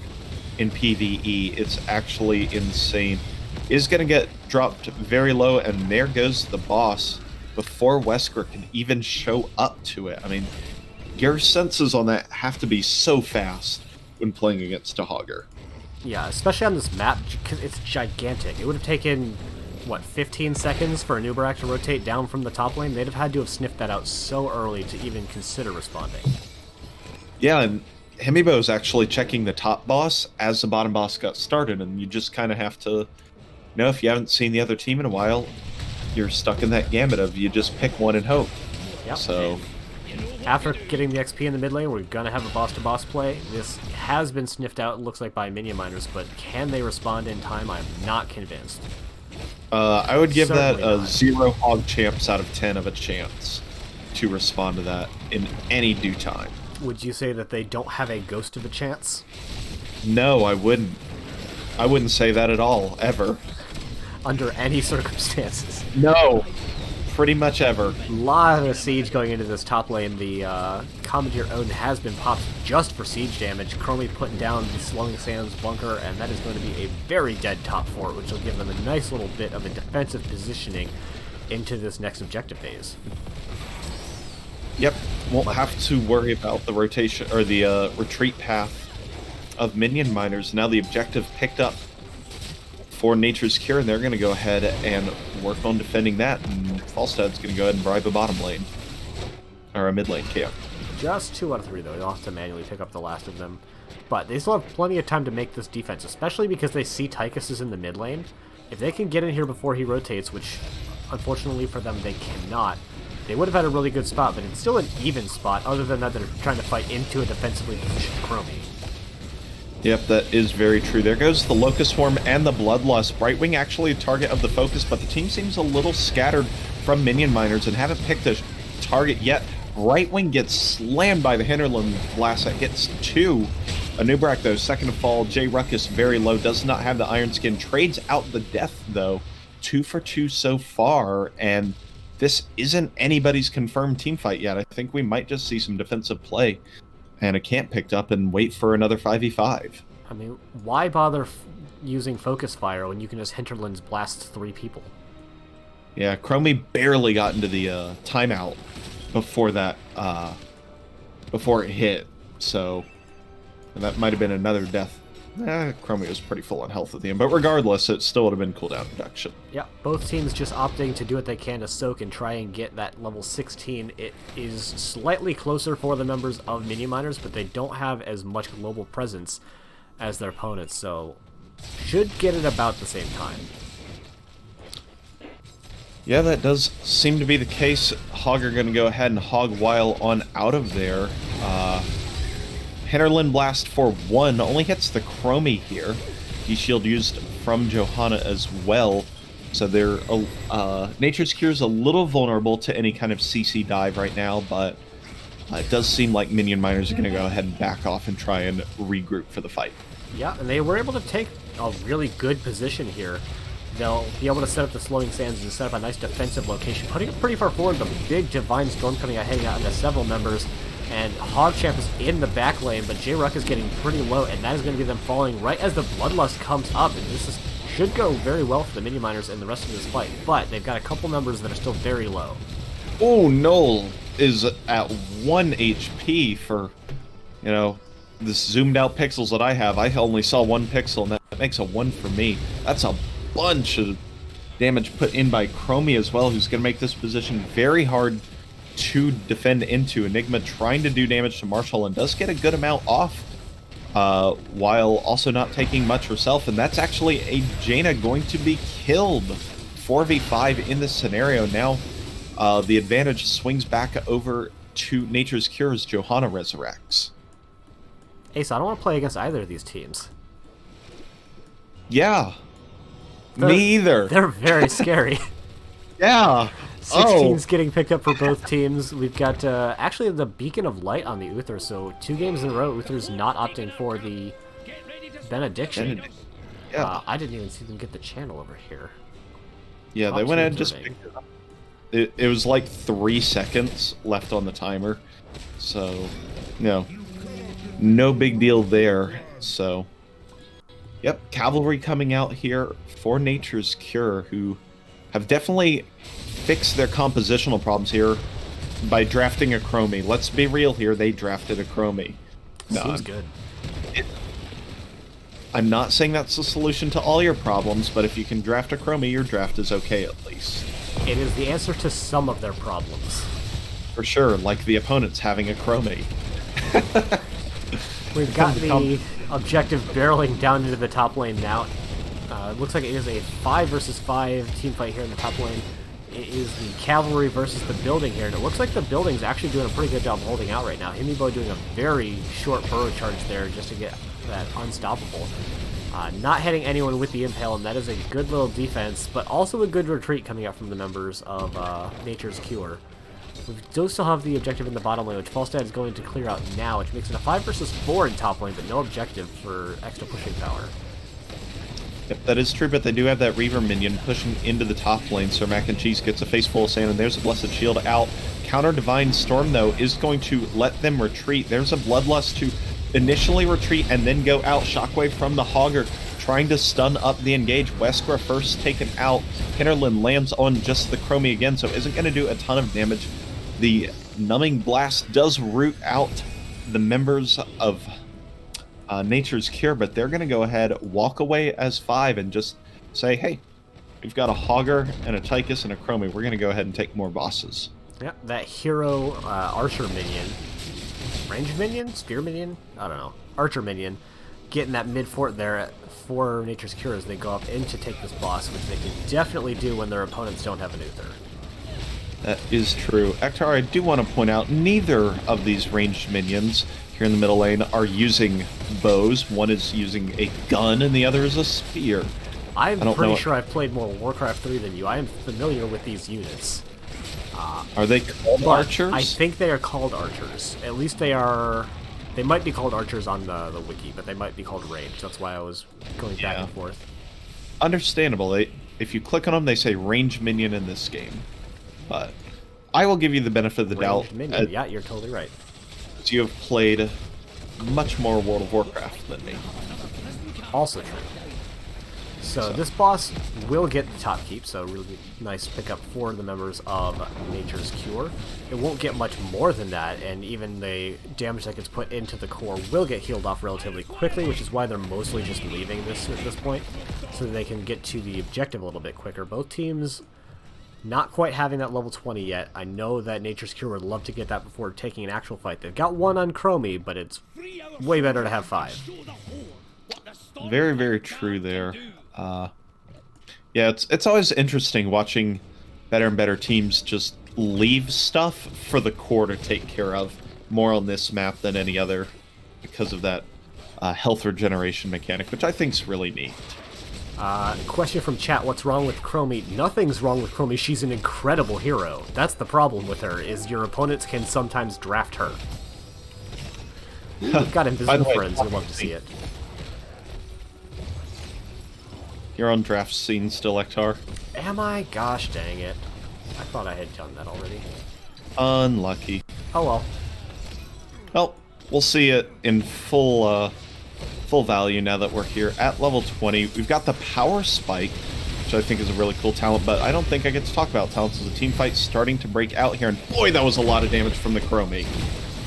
Speaker 2: in PvE. It's actually insane. Is gonna get dropped very low, and there goes the boss before Wesker can even show up to it. I mean, your senses on that have to be so fast when playing against a Hogger.
Speaker 1: Yeah, especially on this map, because it's gigantic. It would have taken, what, 15 seconds for an Uberak to rotate down from the top lane? They'd have had to have sniffed that out so early to even consider responding.
Speaker 2: Yeah, and Himibo's actually checking the top boss as the bottom boss got started, and you just kind of have to, you know, if you haven't seen the other team in a while, you're stuck in that gambit of you just pick one and hope.
Speaker 1: Yep.
Speaker 2: So
Speaker 1: after getting the XP in the mid lane, we're gonna have a boss-to-boss play. This has been sniffed out, it looks like, by Minion Miners, but can they respond in time? I'm not convinced.
Speaker 2: I would give
Speaker 1: Certainly
Speaker 2: that a
Speaker 1: not.
Speaker 2: 0 hog champs out of 10 of a chance to respond to that in any due time.
Speaker 1: Would you say that they don't have a ghost of a chance?
Speaker 2: No, I wouldn't. I wouldn't say that at all, ever.
Speaker 1: Under any circumstances.
Speaker 2: No, pretty much ever.
Speaker 1: A lot of siege going into this top lane. The Commandeer Odin has been popped just for siege damage. Chromie putting down the Slowing Sands bunker, and that is going to be a very dead top fort, which will give them a nice little bit of a defensive positioning into this next objective phase.
Speaker 2: Yep, won't have to worry about the rotation or the retreat path of Minion Miners. Now the objective picked up for Nature's Cure, and they're going to go ahead and work on defending that. And Falstad's going to go ahead and bribe a bottom lane or a mid lane camp.
Speaker 1: Just 2 out of 3, though. You'll have to manually pick up the last of them. But they still have plenty of time to make this defense, especially because they see Tychus is in the mid lane. If they can get in here before he rotates, which unfortunately for them they cannot, they would have had a really good spot, but it's still an even spot, other than that they're trying to fight into a defensively positioned Chromie.
Speaker 2: Yep, that is very true. There goes the Locust Swarm and the Bloodlust. Brightwing actually a target of the focus, but the team seems a little scattered from Minion Miners and haven't picked a target yet. Right wing gets slammed by the Hinterland blast that hits 2. Anubrak, though, second to fall. J Ruckus very low, does not have the Iron Skin. Trades out the death, though. 2 for 2 so far, and this isn't anybody's confirmed team fight yet. I think we might just see some defensive play and a camp picked up and wait for another 5v5.
Speaker 1: I mean, why bother using focus fire when you can just Hinterlands blast 3 people?
Speaker 2: Yeah, Chromie barely got into the timeout before that, before it hit, so that might have been another death. Chromie was pretty full on health at the end, but regardless, it still would have been cooldown reduction.
Speaker 1: Yeah, both teams just opting to do what they can to soak and try and get that level 16. It is slightly closer for the members of Minion Miners, but they don't have as much global presence as their opponents, so should get it about the same time.
Speaker 2: Yeah, that does seem to be the case. Hog are going to go ahead and hog while on out of there. Hinterland Blast for 1 only hits the Chromie here. D-Shield used from Johanna as well. So they're Nature's Cure is a little vulnerable to any kind of CC dive right now, but it does seem like Minion Miners are going to go ahead and back off and try and regroup for the fight.
Speaker 1: Yeah, and they were able to take a really good position here. They'll be able to set up the Slowing Sands and set up a nice defensive location, putting it pretty far forward, but big Divine Storm coming out, heading out into several members. And Hogchamp is in the back lane, but J-Ruck is getting pretty low, and that is going to be them falling right as the Bloodlust comes up. And this should go very well for the Minion Miners in the rest of this fight, but they've got a couple members that are still very low.
Speaker 2: Oh, Noel is at 1 HP for, you know, this zoomed out pixels that I have. I only saw 1 pixel, and that makes a 1 for me. That's a bunch of damage put in by Chromie as well, who's going to make this position very hard to defend into. Enigma trying to do damage to Marshall and does get a good amount off, while also not taking much herself, and that's actually a Jaina going to be killed. 4v5 in this scenario. Now the advantage swings back over to Nature's Cure as Johanna resurrects.
Speaker 1: Ace, I don't want to play against either of these teams.
Speaker 2: Yeah. Me either.
Speaker 1: They're very scary.
Speaker 2: Yeah.
Speaker 1: 16's getting picked up for both teams. We've got actually the Beacon of Light on the Uther, so 2 games in a row, Uther's not opting for the Benediction.
Speaker 2: Yeah.
Speaker 1: I didn't even see them get the channel over here.
Speaker 2: Yeah, they went ahead and just picked it up. It was like 3 seconds left on the timer, so no big deal there. So, yep, Cavalry coming out here for Nature's Cure, who have definitely fixed their compositional problems here by drafting a Chromie. Let's be real here, they drafted a Chromie.
Speaker 1: Seems good.
Speaker 2: I'm not saying that's the solution to all your problems, but if you can draft a Chromie, your draft is okay at least.
Speaker 1: It is the answer to some of their problems.
Speaker 2: For sure, like the opponents having a Chromie.
Speaker 1: We've got the objective barreling down into the top lane now. It looks like it is a 5 versus 5 team fight here in the top lane. It is the Cavalry versus the Building here, and it looks like the Building's actually doing a pretty good job holding out right now. Himibo doing a very short burrow charge there just to get that unstoppable. Not hitting anyone with the Impale, and that is a good little defense, but also a good retreat coming out from the members of Nature's Cure. We do still have the objective in the bottom lane, which Falstad is going to clear out now, which makes it a 5 versus 4 in top lane, but no objective for extra pushing power.
Speaker 2: Yep, that is true, but they do have that Reaver minion pushing into the top lane, so Mac and Cheese gets a face full of sand, and there's a Blessed Shield out. Counter Divine Storm, though, is going to let them retreat. There's a Bloodlust to initially retreat and then go out. Shockwave from the Hogger trying to stun up the engage. Weskra first taken out. Hinterland lands on just the Chromie again, so isn't going to do a ton of damage. The Numbing Blast does root out the members of Nature's Cure, but they're going to go ahead, walk away as 5, and just say, hey, we've got a Hogger and a Tychus and a Chromie. We're going to go ahead and take more bosses.
Speaker 1: Yeah, that hero Archer minion. Ranged minion? Spear minion? I don't know. Archer minion. Getting that mid-fort there for Nature's Cure as they go up in to take this boss, which they can definitely do when their opponents don't have an Uther.
Speaker 2: That is true. Ektar, I do want to point out, neither of these ranged minions here in the middle lane are using bows. One is using a gun and the other is a spear.
Speaker 1: I'm pretty sure I've played more Warcraft 3 than you. I am familiar with these units.
Speaker 2: Are they called archers?
Speaker 1: I think they are called archers. At least they are. They might be called archers on the wiki, but they might be called ranged. That's why I was going back and forth.
Speaker 2: Understandable. If you click on them, they say range minion in this game. But I will give you the benefit of the doubt.
Speaker 1: Minion. Yeah, you're totally right.
Speaker 2: You have played much more World of Warcraft than me.
Speaker 1: Also true. So this boss will get the top keep, so really nice pickup for the members of Nature's Cure. It won't get much more than that, and even the damage that gets put into the core will get healed off relatively quickly, which is why they're mostly just leaving this at this point, so that they can get to the objective a little bit quicker. Both teams not quite having that level 20 yet. I know that Nature's Cure would love to get that before taking an actual fight. They've got one on Chromie, but it's way better to have 5.
Speaker 2: Very, very true there. Yeah, it's always interesting watching better and better teams just leave stuff for the core to take care of more on this map than any other because of that health regeneration mechanic, which I think is really neat.
Speaker 1: Question from chat, what's wrong with Chromie? Nothing's wrong with Chromie, she's an incredible hero. That's the problem with her, is your opponents can sometimes draft her. We've got invisible friends, we'd love to see it.
Speaker 2: You're on draft scene still, Ektar?
Speaker 1: Am I? Gosh dang it. I thought I had done that already.
Speaker 2: Unlucky.
Speaker 1: Oh well.
Speaker 2: Well, we'll see it in full value now that we're here at level 20. We've got the Power Spike, which I think is a really cool talent, but I don't think I get to talk about talents as a team fight starting to break out here, and boy, that was a lot of damage from the Chromie.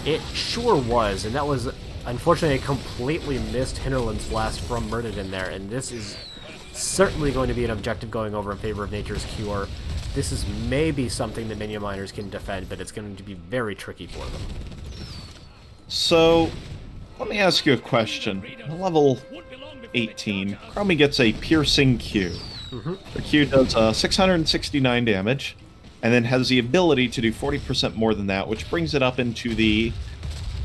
Speaker 1: It sure was, and that was, unfortunately, a completely missed Hinterland's Blast from Murdered in there, and this is certainly going to be an objective going over in favor of Nature's Cure. This is maybe something that Minion Miners can defend, but it's going to be very tricky for them.
Speaker 2: So, let me ask you a question. Level 18, Chromie gets a Piercing Q. The Q does 669 damage, and then has the ability to do 40% more than that, which brings it up into the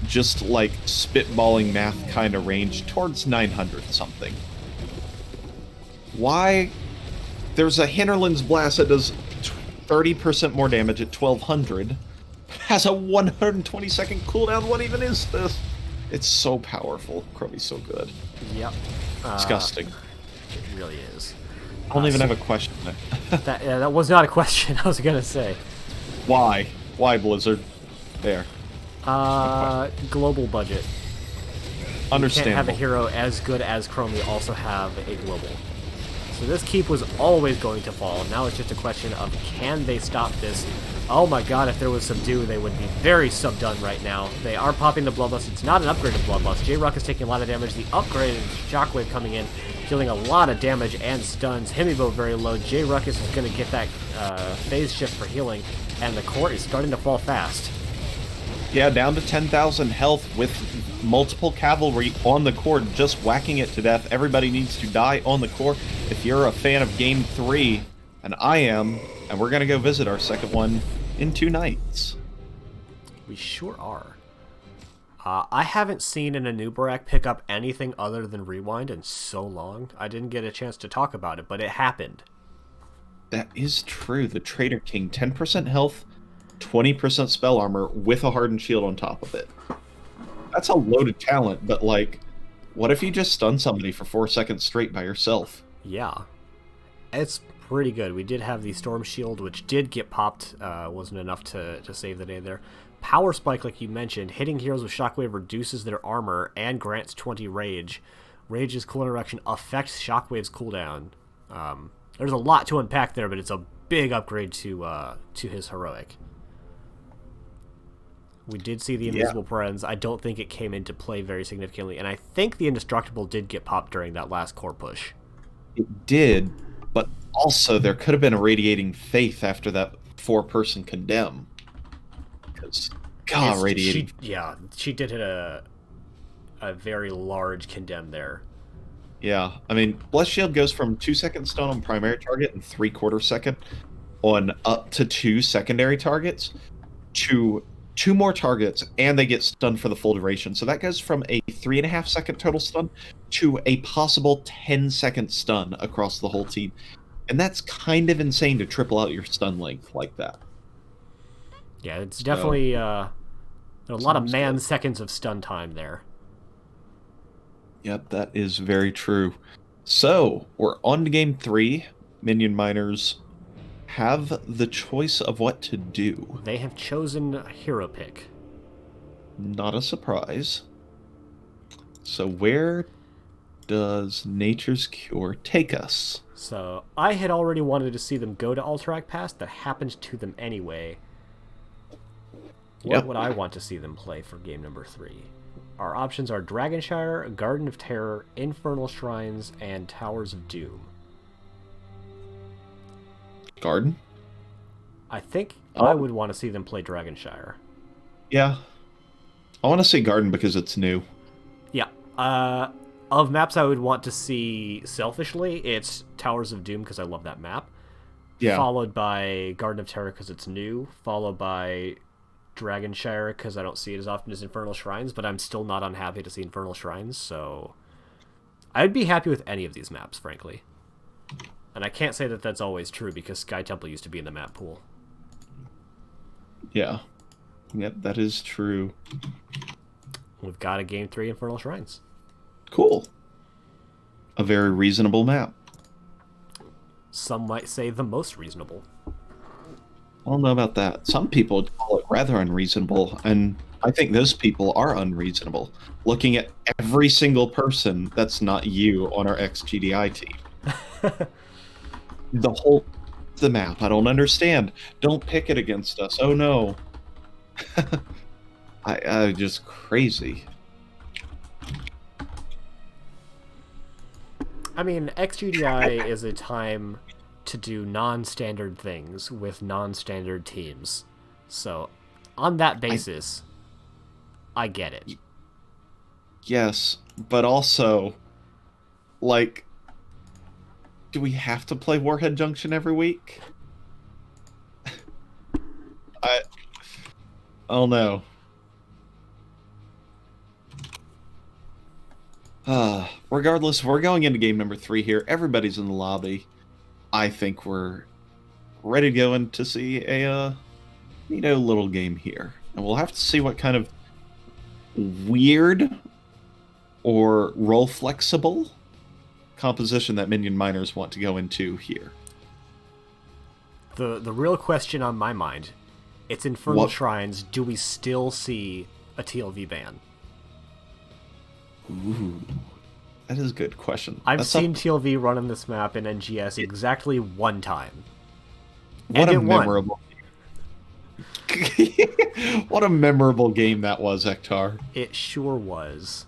Speaker 2: just like spitballing math kind of range towards 900 something. Why? There's a Hinterland's Blast that does 30% more damage at 1200. Has a 120-second cooldown. What even is this? It's so powerful. Chromie's so good.
Speaker 1: Yep.
Speaker 2: Disgusting.
Speaker 1: It really is.
Speaker 2: I don't even have a question.
Speaker 1: that was not a question, I was going to say.
Speaker 2: Why? Why, Blizzard? There.
Speaker 1: Global budget.
Speaker 2: Understandable.
Speaker 1: You can't have a hero as good as Chromie also have a global. So this keep was always going to fall. Now it's just a question of can they stop this? Oh my god, if there was Subdue, they would be very subdone right now. They are popping the Bloodlust. It's not an upgraded Bloodlust. J-Rock is taking a lot of damage. The upgraded Shockwave coming in, dealing a lot of damage and stuns. Hemibo very low. J-Ruckus is going to get that phase shift for healing, and the core is starting to fall fast.
Speaker 2: Yeah, down to 10,000 health with multiple cavalry on the core, just whacking it to death. Everybody needs to die on the core. If you're a fan of Game 3, and I am, and we're going to go visit our second one in 2 nights.
Speaker 1: We sure are. I haven't seen an Anubarak pick up anything other than Rewind in so long. I didn't get a chance to talk about it, but it happened.
Speaker 2: That is true. The Traitor King, 10% health, 20% spell armor with a hardened shield on top of it. That's a loaded talent, but like, what if you just stun somebody for 4 seconds straight by yourself?
Speaker 1: Yeah. It's pretty good. We did have the Storm Shield, which did get popped. Wasn't enough to save the day there. Power Spike, like you mentioned, hitting heroes with Shockwave reduces their armor and grants 20 Rage. Rage's cooldown reduction affects Shockwave's cooldown. There's a lot to unpack there, but it's a big upgrade to his heroic. We did see the Invisible Friends. I don't think it came into play very significantly, and I think the Indestructible did get popped during that last core push.
Speaker 2: It did, but also there could have been a Radiating Faith after that 4-person condemn. Because, God, Radiating...
Speaker 1: She did hit a very large condemn there.
Speaker 2: Yeah, I mean, Bless Shield goes from 2-second stun on primary target and 3/4 second on up to 2 secondary targets to 2 more targets, and they get stunned for the full duration. So that goes from a 3.5-second total stun to a possible 10-second stun across the whole team. And that's kind of insane to triple out your stun length like that.
Speaker 1: Yeah, it's definitely a lot of seconds of stun time there.
Speaker 2: Yep, that is very true. So, we're on to game 3. Minion Miners have the choice of what to do.
Speaker 1: They have chosen hero pick.
Speaker 2: Not a surprise. So, where does Nature's Cure take us?
Speaker 1: So, I had already wanted to see them go to Alterac Pass. That happened to them anyway. What would I want to see them play for game number 3? Our options are Dragonshire, Garden of Terror, Infernal Shrines, and Towers of Doom.
Speaker 2: Garden?
Speaker 1: I think I would want to see them play Dragonshire.
Speaker 2: Yeah. I want to see Garden because it's new.
Speaker 1: Yeah. Of maps I would want to see selfishly, it's Towers of Doom because I love that map.
Speaker 2: Yeah.
Speaker 1: Followed by Garden of Terror because it's new. Followed by Dragonshire because I don't see it as often as Infernal Shrines, but I'm still not unhappy to see Infernal Shrines, so I'd be happy with any of these maps, frankly. And I can't say that that's always true because Sky Temple used to be in the map pool.
Speaker 2: Yeah. Yep, that is true.
Speaker 1: We've got a game 3 Infernal Shrines.
Speaker 2: Cool. A very reasonable map.
Speaker 1: Some might say the most reasonable.
Speaker 2: I don't know about that. Some people call it rather unreasonable, and I think those people are unreasonable. Looking at every single person that's not you on our XGDI team. The map, I don't understand. Don't pick it against us. Oh no. I just crazy.
Speaker 1: I mean, XGDI is a time to do non-standard things with non-standard teams. So, on that basis, I get it.
Speaker 2: Yes, but also, like, do we have to play Warhead Junction every week? I don't know. Regardless, we're going into game number 3 here. Everybody's in the lobby. I think we're ready to go in to see a little game here. And we'll have to see what kind of weird or role flexible composition that Minion Miners want to go into here.
Speaker 1: The real question on my mind, it's Infernal Shrines, do we still see a TLV ban?
Speaker 2: Ooh, that is a good question.
Speaker 1: I've seen TLV run on this map in NGS exactly one time.
Speaker 2: What a memorable what a memorable game that was, Ektar.
Speaker 1: It sure was.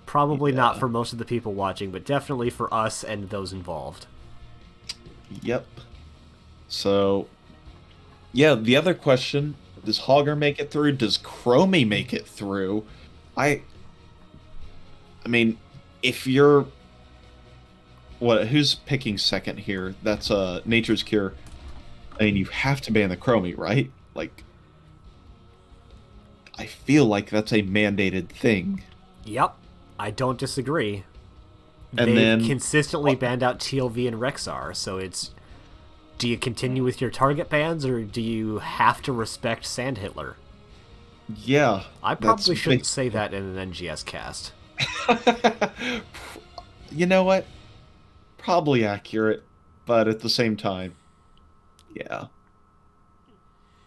Speaker 1: Probably not for most of the people watching, but definitely for us and those involved.
Speaker 2: Yep. So, yeah, the other question, does Hogger make it through? Does Chromie make it through? I mean, if you're... who's picking second here? That's Nature's Cure. I mean, you have to ban the Chromie, right? Like, I feel like that's a mandated thing.
Speaker 1: Yep, I don't disagree.
Speaker 2: And
Speaker 1: They've consistently banned out TLV and Rexar, so it's... do you continue with your target bans, or do you have to respect Sand Hitler?
Speaker 2: Yeah.
Speaker 1: I probably shouldn't say that in an NGS cast.
Speaker 2: You know what? Probably accurate, but at the same time, yeah.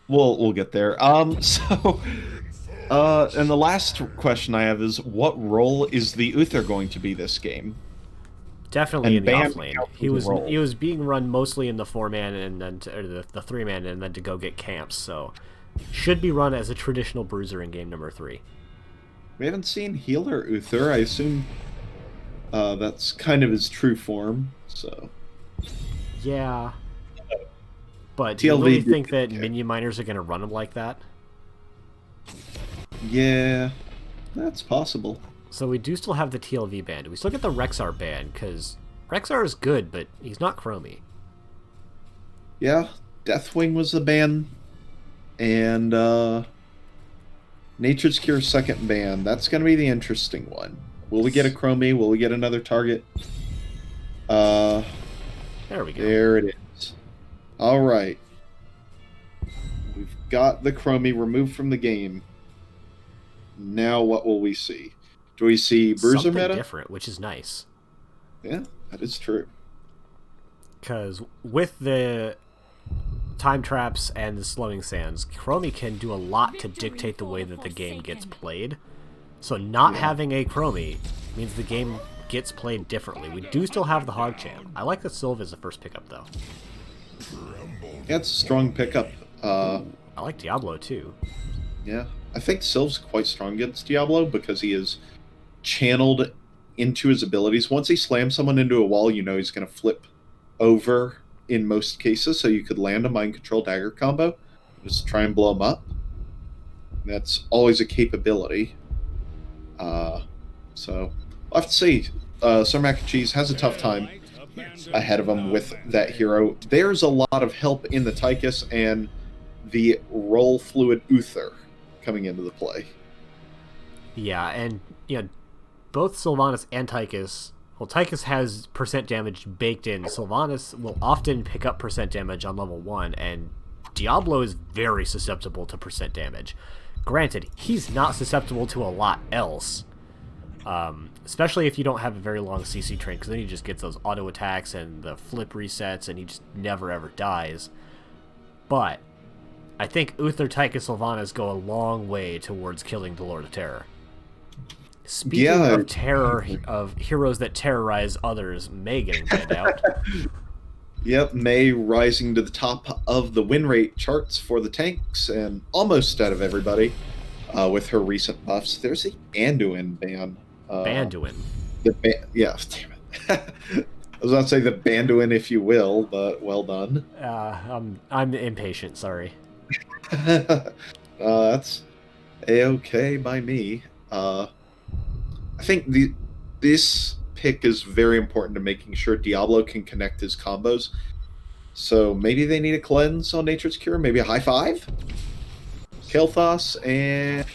Speaker 2: We'll get there. So, and the last question I have is, what role is the Uther going to be this game?
Speaker 1: Definitely in the off lane. He was being run mostly in the 4-man and then the 3-man and then to go get camps. So, should be run as a traditional bruiser in game number 3.
Speaker 2: We haven't seen healer Uther. I assume that's kind of his true form. So,
Speaker 1: yeah. But do you really think that Minion Miners are going to run him like that?
Speaker 2: Yeah, that's possible.
Speaker 1: So we do still have the TLV ban. Do we still get the Rexar ban? Because Rexar is good, but he's not Chromie.
Speaker 2: Yeah, Deathwing was the ban. And Nature's Cure second ban. That's going to be the interesting one. Will we get a Chromie? Will we get another target?
Speaker 1: There we go.
Speaker 2: There it is. All right. We've got the Chromie removed from the game. Now what will we see? Do we see Bruiser
Speaker 1: Something
Speaker 2: meta?
Speaker 1: different, which is nice.
Speaker 2: Yeah, that is true.
Speaker 1: Because with the time traps and the slowing sands, Chromie can do a lot to dictate the way that the game gets played. So not having a Chromie means the game gets played differently. We do still have the Hog Champ. I like that Sylve is the first pickup, though.
Speaker 2: Yeah, it's a strong pickup.
Speaker 1: I like Diablo, too.
Speaker 2: Yeah, I think Sylve's quite strong against Diablo because he is channeled into his abilities. Once he slams someone into a wall, you know he's going to flip over in most cases, so you could land a mind control dagger combo. Just try and blow him up. That's always a capability. So we'll have to see. Sir Mac and Cheese has a tough time ahead of him with that hero. There's a lot of help in the Tychus and the Roll Fluid Uther coming into the play.
Speaker 1: Yeah, and both Sylvanas and Tychus. Well, Tychus has percent damage baked in. Sylvanas will often pick up percent damage on level 1, and Diablo is very susceptible to percent damage. Granted, he's not susceptible to a lot else, especially if you don't have a very long CC train, because then he just gets those auto attacks and the flip resets, and he just never ever dies. But I think Uther, Tychus, Sylvanas go a long way towards killing the Lord of Terror. Speaking of terror, of heroes that terrorize others, Mei getting banned out.
Speaker 2: Yep, Mei rising to the top of the win rate charts for the tanks and almost out of everybody with her recent buffs. There's a Anduin ban.
Speaker 1: Banduin.
Speaker 2: Yeah, damn it. I was about to say the Banduin, if you will, but well done.
Speaker 1: I'm impatient, sorry.
Speaker 2: That's A-okay by me. I think this pick is very important to making sure Diablo can connect his combos. So maybe they need a cleanse on Nature's Cure, maybe a high five? Kael'thas and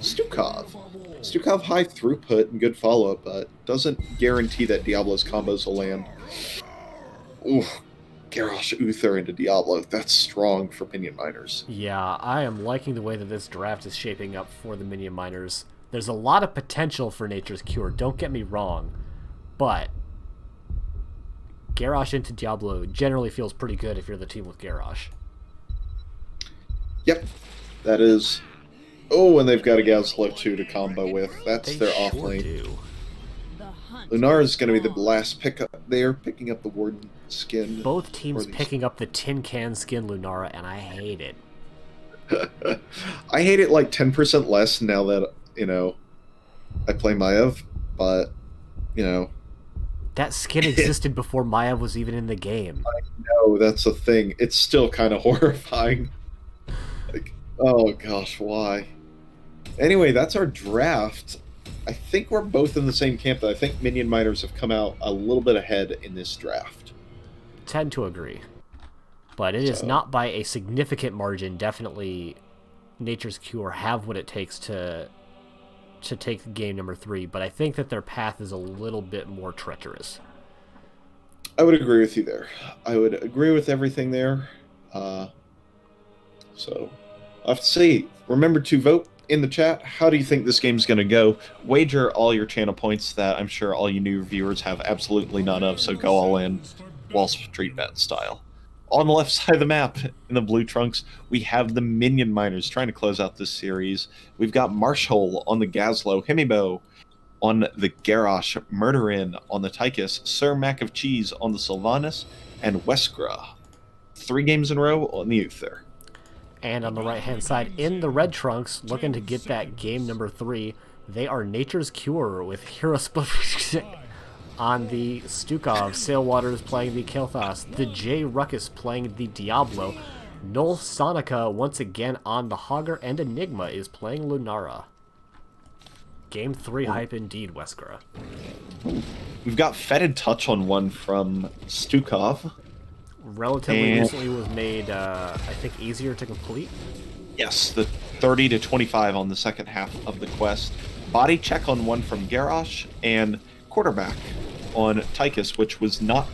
Speaker 2: Stukov. Stukov high throughput and good follow-up, but doesn't guarantee that Diablo's combos will land. Ooh, Garrosh Uther into Diablo. That's strong for Minion Miners.
Speaker 1: Yeah, I am liking the way that this draft is shaping up for the Minion Miners. There's a lot of potential for Nature's Cure, don't get me wrong, but Garrosh into Diablo generally feels pretty good if you're the team with Garrosh.
Speaker 2: Yep, that is... Oh, and they've got a Gazlo too to combo with. That's their off lane.
Speaker 1: Do.
Speaker 2: Lunar is going to be the last pickup there, picking up the Warden skin.
Speaker 1: Both teams picking up the tin can skin Lunara, and I hate it.
Speaker 2: I hate it like 10% less now that, I play Maiev, but,
Speaker 1: That skin existed before Maiev was even in the game.
Speaker 2: I know, that's the thing. It's still kind of horrifying. Like, oh gosh, why? Anyway, that's our draft. I think we're both in the same camp, but I think Minion Miners have come out a little bit ahead in this draft.
Speaker 1: Tend to agree. But it is not by a significant margin. Definitely Nature's Cure have what it takes to take game number 3, but I think that their path is a little bit more treacherous.
Speaker 2: I would agree with you there. I would agree with everything there. So, I'll have to see. Remember to vote in the chat. How do you think this game's going to go? Wager all your channel points that I'm sure all you new viewers have absolutely none of, so go all in, Wall Street Bet style. On the left side of the map, in the blue trunks, we have the Minion Miners trying to close out this series. We've got Marshall on the Gazlo, Himibo on the Garrosh, Murderin on the Tychus, Sir Mac of Cheese on the Sylvanas, and Weskra. 3 games in a row on the Uther.
Speaker 1: And on the right-hand side, in the red trunks, looking to get that game number 3, they are Nature's Cure with Hero Split on the Stukov, Sailwaters playing the Kael'thas, the J Ruckus playing the Diablo, Null Sonica once again on the Hogger, and Enigma is playing Lunara. Game 3 hype indeed, Weskra.
Speaker 2: We've got Fetid Touch on one from Stukov.
Speaker 1: Relatively recently was made, I think, easier to complete.
Speaker 2: Yes, the 30 to 25 on the second half of the quest. Body check on one from Garrosh, and quarterback on Tychus, which was not,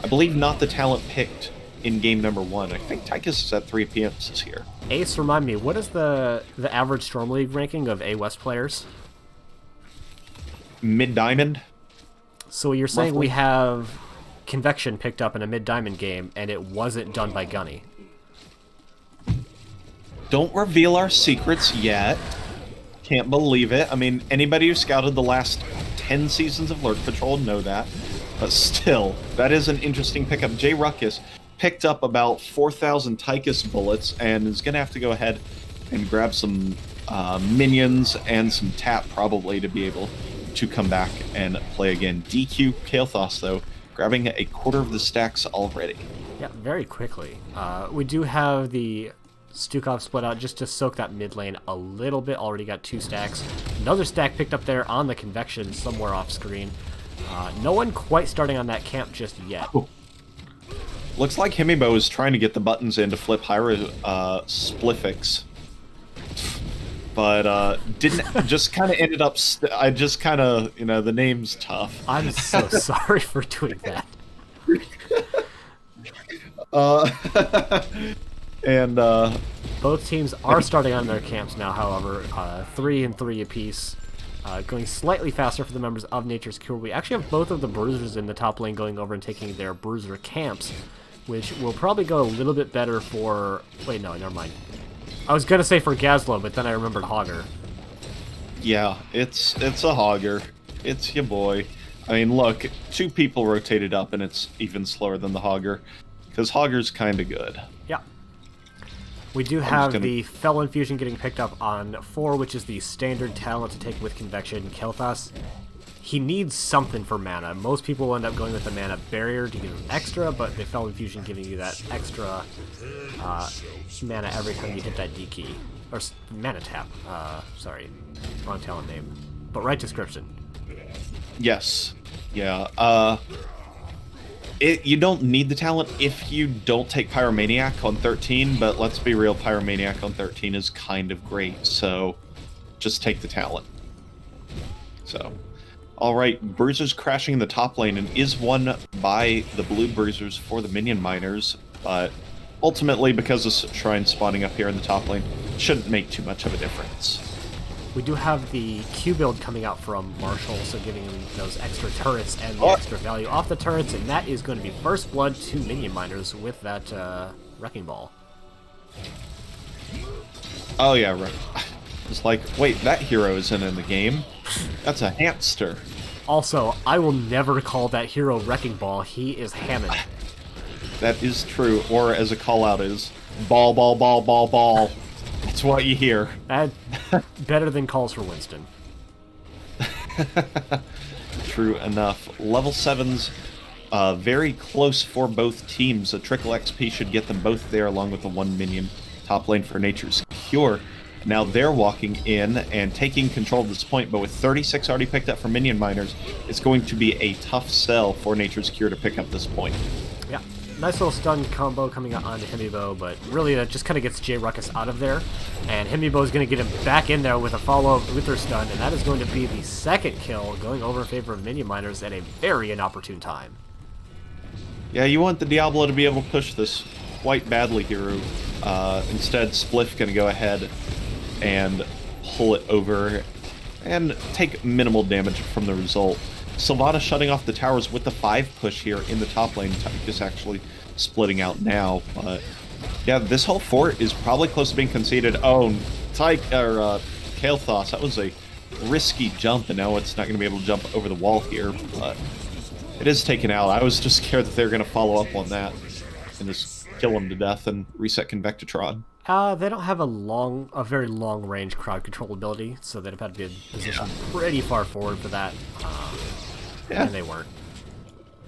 Speaker 2: I believe, not the talent picked in game number 1. I think Tychus is at 3 appearances here.
Speaker 1: Ace, remind me, what is the average Storm League ranking of A West players?
Speaker 2: Mid-diamond.
Speaker 1: So you're saying
Speaker 2: Roughly.
Speaker 1: we have Convection picked up in a mid-diamond game, and it wasn't done by Gunny.
Speaker 2: Don't reveal our secrets yet. Can't believe it. I mean, anybody who scouted the last 10 seasons of Lurk Patrol know that. But still, that is an interesting pickup. J Ruckus picked up about 4,000 Tychus bullets and is going to have to go ahead and grab some minions and some tap probably to be able to come back and play again. DQ Kael'thas, though, grabbing a quarter of the stacks already.
Speaker 1: Yeah, very quickly. We do have the Stukov split out just to soak that mid lane a little bit. Already got 2 stacks. Another stack picked up there on the Convection somewhere off screen. No one quite starting on that camp just yet.
Speaker 2: Oh. Looks like Himibo is trying to get the buttons in to flip Hyra Spliffix. But didn't, just kind of ended up, I just kind of, you know, the name's tough.
Speaker 1: I'm so sorry for doing that.
Speaker 2: And
Speaker 1: both teams are starting on their camps now, however, 3 and 3 apiece. Going slightly faster for the members of Nature's Cure. We actually have both of the Bruisers in the top lane going over and taking their Bruiser camps, which will probably go a little bit better for... Wait, no, never mind. I was going to say for Gazlo, but then I remembered Hogger.
Speaker 2: yeah, it's a Hogger. It's your boy. I mean, look, 2 people rotated up, and it's even slower than the Hogger, because Hogger's kind of good.
Speaker 1: Yeah. We do have the Felon Fusion getting picked up on 4, which is the standard talent to take with Convection. Kael'thas, he needs something for mana. Most people end up going with the mana barrier to give him extra, but the Felon Fusion giving you that extra mana every time you hit that D key. Or mana tap. Sorry, wrong talent name. But right description.
Speaker 2: Yes. Yeah. You don't need the talent if you don't take Pyromaniac on 13, but let's be real, Pyromaniac on 13 is kind of great, so just take the talent. So, alright, Bruisers crashing in the top lane and is won by the blue Bruisers for the Minion Miners, but ultimately, because of Shrine spawning up here in the top lane, shouldn't make too much of a difference.
Speaker 1: We do have the Q build coming out from Marshall, so giving him those extra turrets and the extra value off the turrets, and that is going to be first blood to Minion Miners with that Wrecking Ball.
Speaker 2: Oh yeah, right. It's like, wait, that hero isn't in the game. That's a hamster.
Speaker 1: Also, I will never call that hero Wrecking Ball. He is Hammond.
Speaker 2: That is true, or as a call-out is, ball, ball, ball, ball, ball. That's what you hear.
Speaker 1: That better than calls for Winston.
Speaker 2: True enough. Level 7's very close for both teams. A trickle XP should get them both there, along with the 1 minion top lane for Nature's Cure. Now they're walking in and taking control of this point, but with 36 already picked up for Minion Miners, it's going to be a tough sell for Nature's Cure to pick up this point.
Speaker 1: Yeah. Nice little stun combo coming out onto Himibo, but really that just kind of gets J Ruckus out of there. And Himibo is going to get him back in there with a follow-up with her stun, and that is going to be the 2nd kill, going over in favor of Minion Miners at a very inopportune time.
Speaker 2: Yeah, you want the Diablo to be able to push this quite badly here. Instead, Spliff going to go ahead and pull it over and take minimal damage from the result. Sylvana shutting off the towers with the 5 push here in the top lane. Tychus actually splitting out now, but yeah, this whole fort is probably close to being conceded. Oh, Kael'thas, that was a risky jump, and now it's not going to be able to jump over the wall here, but it is taken out. I was just scared that they were going to follow up on that and just kill him to death and reset Convectitron.
Speaker 1: They don't have a very long range crowd control ability, so they'd have had to be positioned pretty far forward for that. And they weren't.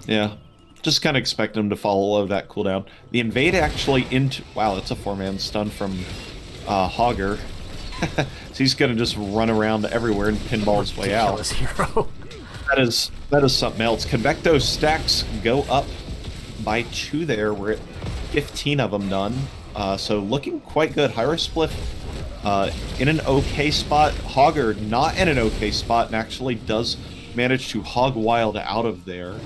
Speaker 2: Yeah. Just kind of expect them to follow that cooldown. The invade actually into... Wow, that's a 4-man stun from Hogger. So he's going to just run around everywhere and pinball his way out.
Speaker 1: Hero.
Speaker 2: That is something else. Convecto stacks go up by 2 there. We're at 15 of them done. So looking quite good. Hyra Spliff in an okay spot. Hogger not in an okay spot and actually does manage to hog wild out of there.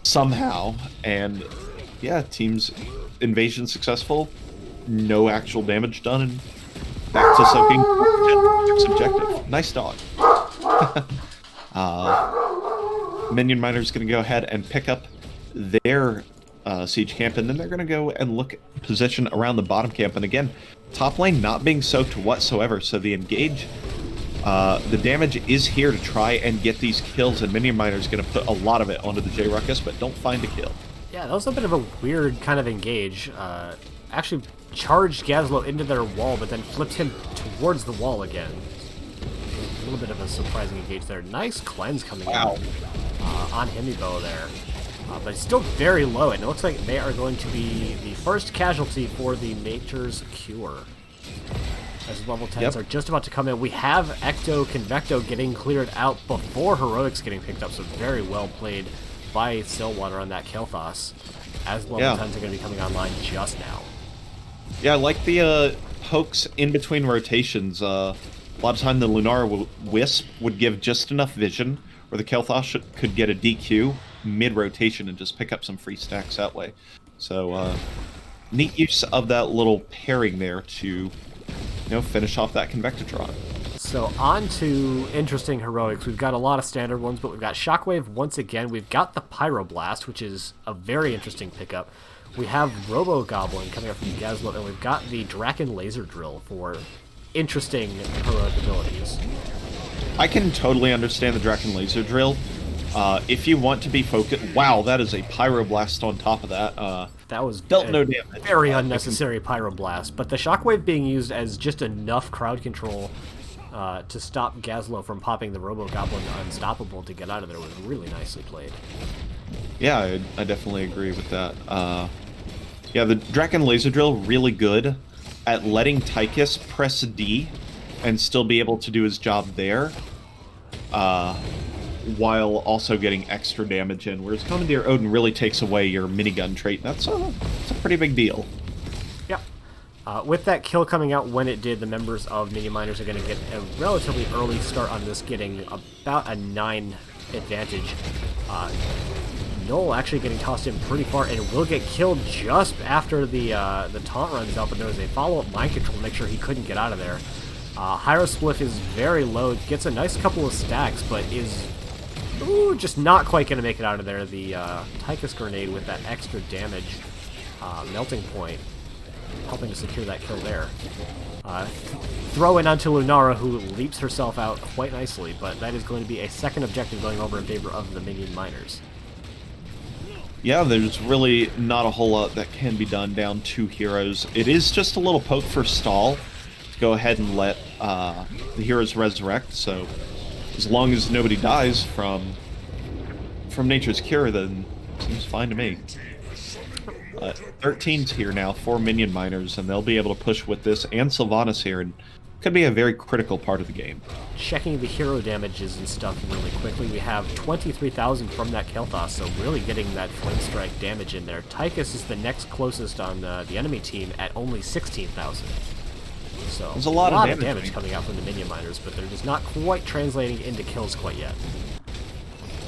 Speaker 2: somehow. And yeah, team's invasion successful. No actual damage done, and back to soaking subjective. Nice dog. Minion Miner's going to go ahead and pick up their siege camp, and then they're going to go and look at position around the bottom camp. And again, top lane not being soaked whatsoever, so the engage, the damage is here to try and get these kills, and Minion Miner's going to put a lot of it onto the J-Ruckus, but don't find a kill. Yeah,
Speaker 1: that was a bit of a weird kind of engage. Actually charged Gazlo into their wall, but then flipped him towards the wall again. A little bit of a surprising engage there. Nice cleanse coming out on Himibo there. But it's still very low, and it looks like they are going to be the first casualty for the Nature's Cure. As level 10s are just about to come in. We have Ecto Convecto getting cleared out before Heroics getting picked up, so very well played by Stillwater on that Kael'thas, as level 10s are going to be coming online just now.
Speaker 2: Yeah, I like the pokes in between rotations. A lot of time the Lunara Wisp would give just enough vision where the Kael'thas could get a DQ mid-rotation and just pick up some free stacks that way. So, neat use of that little pairing there to, finish off that Convectotron.
Speaker 1: So on to interesting heroics. We've got a lot of standard ones, but we've got Shockwave once again. We've got the Pyroblast, which is a very interesting pickup. We have Robo Goblin coming up from Gazlo, and we've got the Draken Laser Drill for interesting heroic abilities.
Speaker 2: I can totally understand the Draken Laser Drill. If you want to be focused... Wow, that is a Pyroblast on top of that.
Speaker 1: That was
Speaker 2: dealt no damage.
Speaker 1: Very unnecessary Pyroblast, but the Shockwave being used as just enough crowd control to stop Gazlo from popping the Robo Goblin Unstoppable to get out of there was really nicely played.
Speaker 2: Yeah, I definitely agree with that. Yeah, the Draken Laser Drill, really good at letting Tychus press D and still be able to do his job there, while also getting extra damage in, whereas Commandeer Odin really takes away your minigun trait. That's a pretty big deal.
Speaker 1: Yep. With that kill coming out when it did, the members of Minion Miners are going to get a relatively early start on this, getting about a 9 advantage. Noel actually getting tossed in pretty far and will get killed just after the taunt runs out, but there was a follow-up mind control to make sure he couldn't get out of there. Hyrospliff is very low, gets a nice couple of stacks, but is just not quite going to make it out of there. The Tychus Grenade with that extra damage, Melting Point, helping to secure that kill there. Throw in onto Lunara, who leaps herself out quite nicely, but that is going to be a second objective going over in favor of the Minion Miners.
Speaker 2: Yeah, there's really not a whole lot that can be done down 2 heroes. It is just a little poke for stall to go ahead and let the heroes resurrect, so as long as nobody dies from Nature's Cure, then seems fine to me. 13's here now for Minion Miners, and they'll be able to push with this, and Sylvanas here, and could be a very critical part of the game. Checking
Speaker 1: the hero damages and stuff really quickly, we have 23,000 from that Kael'thas, so really getting that Flame Strike damage in there. Tychus is the next closest on the enemy team at only 16,000. So
Speaker 2: there's a lot of
Speaker 1: damage coming out from the Minion Miners, but they're just not quite translating into kills quite yet.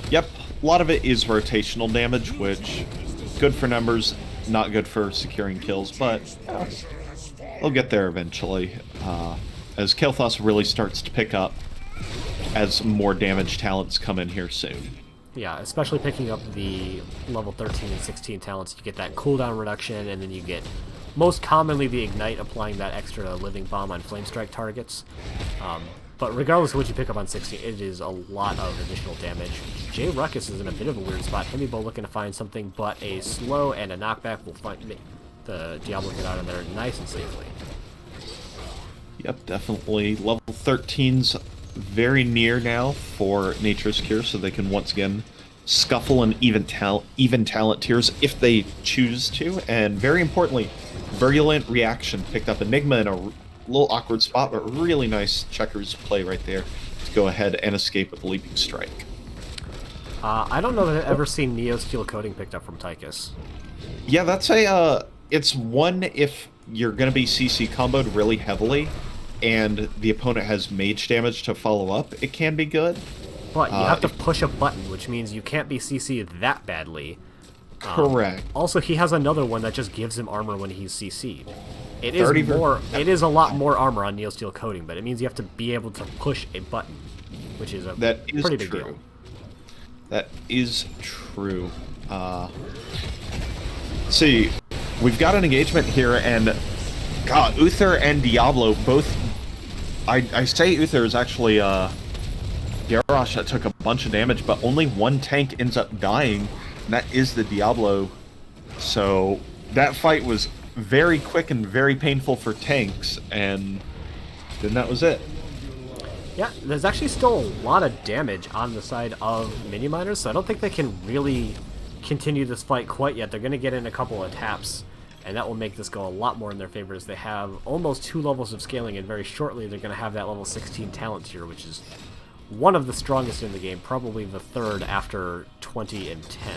Speaker 2: Yep, a lot of it is rotational damage, which good for numbers, not good for securing kills, but they'll get there eventually. As Kael'thas really starts to pick up as more damage talents come in here soon.
Speaker 1: Yeah, especially picking up the level 13 and 16 talents, you get that cooldown reduction, and then you get most commonly the Ignite, applying that extra Living Bomb on Flame Strike targets. But regardless of what you pick up on 16, it is a lot of additional damage. J-Ruckus is in a bit of a weird spot. Himibo looking to find something, but a slow and a knockback will find the Diablo get out of there nice and safely.
Speaker 2: Yep, definitely. Level 13's very near now for Nature's Cure, so they can once again scuffle and even talent tiers if they choose to. And very importantly, Virulent Reaction picked up Enigma in a little awkward spot, but really nice checkers play right there to go ahead and escape with Leaping Strike.
Speaker 1: I don't know that I've ever seen Neo Steel Coating picked up from Tychus.
Speaker 2: Yeah, that's it's one if you're going to be CC comboed really heavily and the opponent has mage damage to follow up, it can be good.
Speaker 1: But you have to push a button, which means you can't be CC'd that badly.
Speaker 2: Correct.
Speaker 1: Also, he has another one that just gives him armor when he's CC'd. It is a lot more armor on Neosteel coating, but it means you have to be able to push a button, which is pretty big deal.
Speaker 2: That is true. See, we've got an engagement here, and God, Uther and Diablo both. I say Uther is actually Garrosh that took a bunch of damage, but only one tank ends up dying, and that is the Diablo. So that fight was very quick and very painful for tanks, and then that was it.
Speaker 1: Yeah, there's actually still a lot of damage on the side of Minion Miners, so I don't think they can really continue this fight quite yet. They're going to get in a couple of taps, and that will make this go a lot more in their favor, as they have almost 2 levels of scaling, and very shortly they're going to have that level 16 talent tier, which is one of the strongest in the game, probably the third after 20 and 10.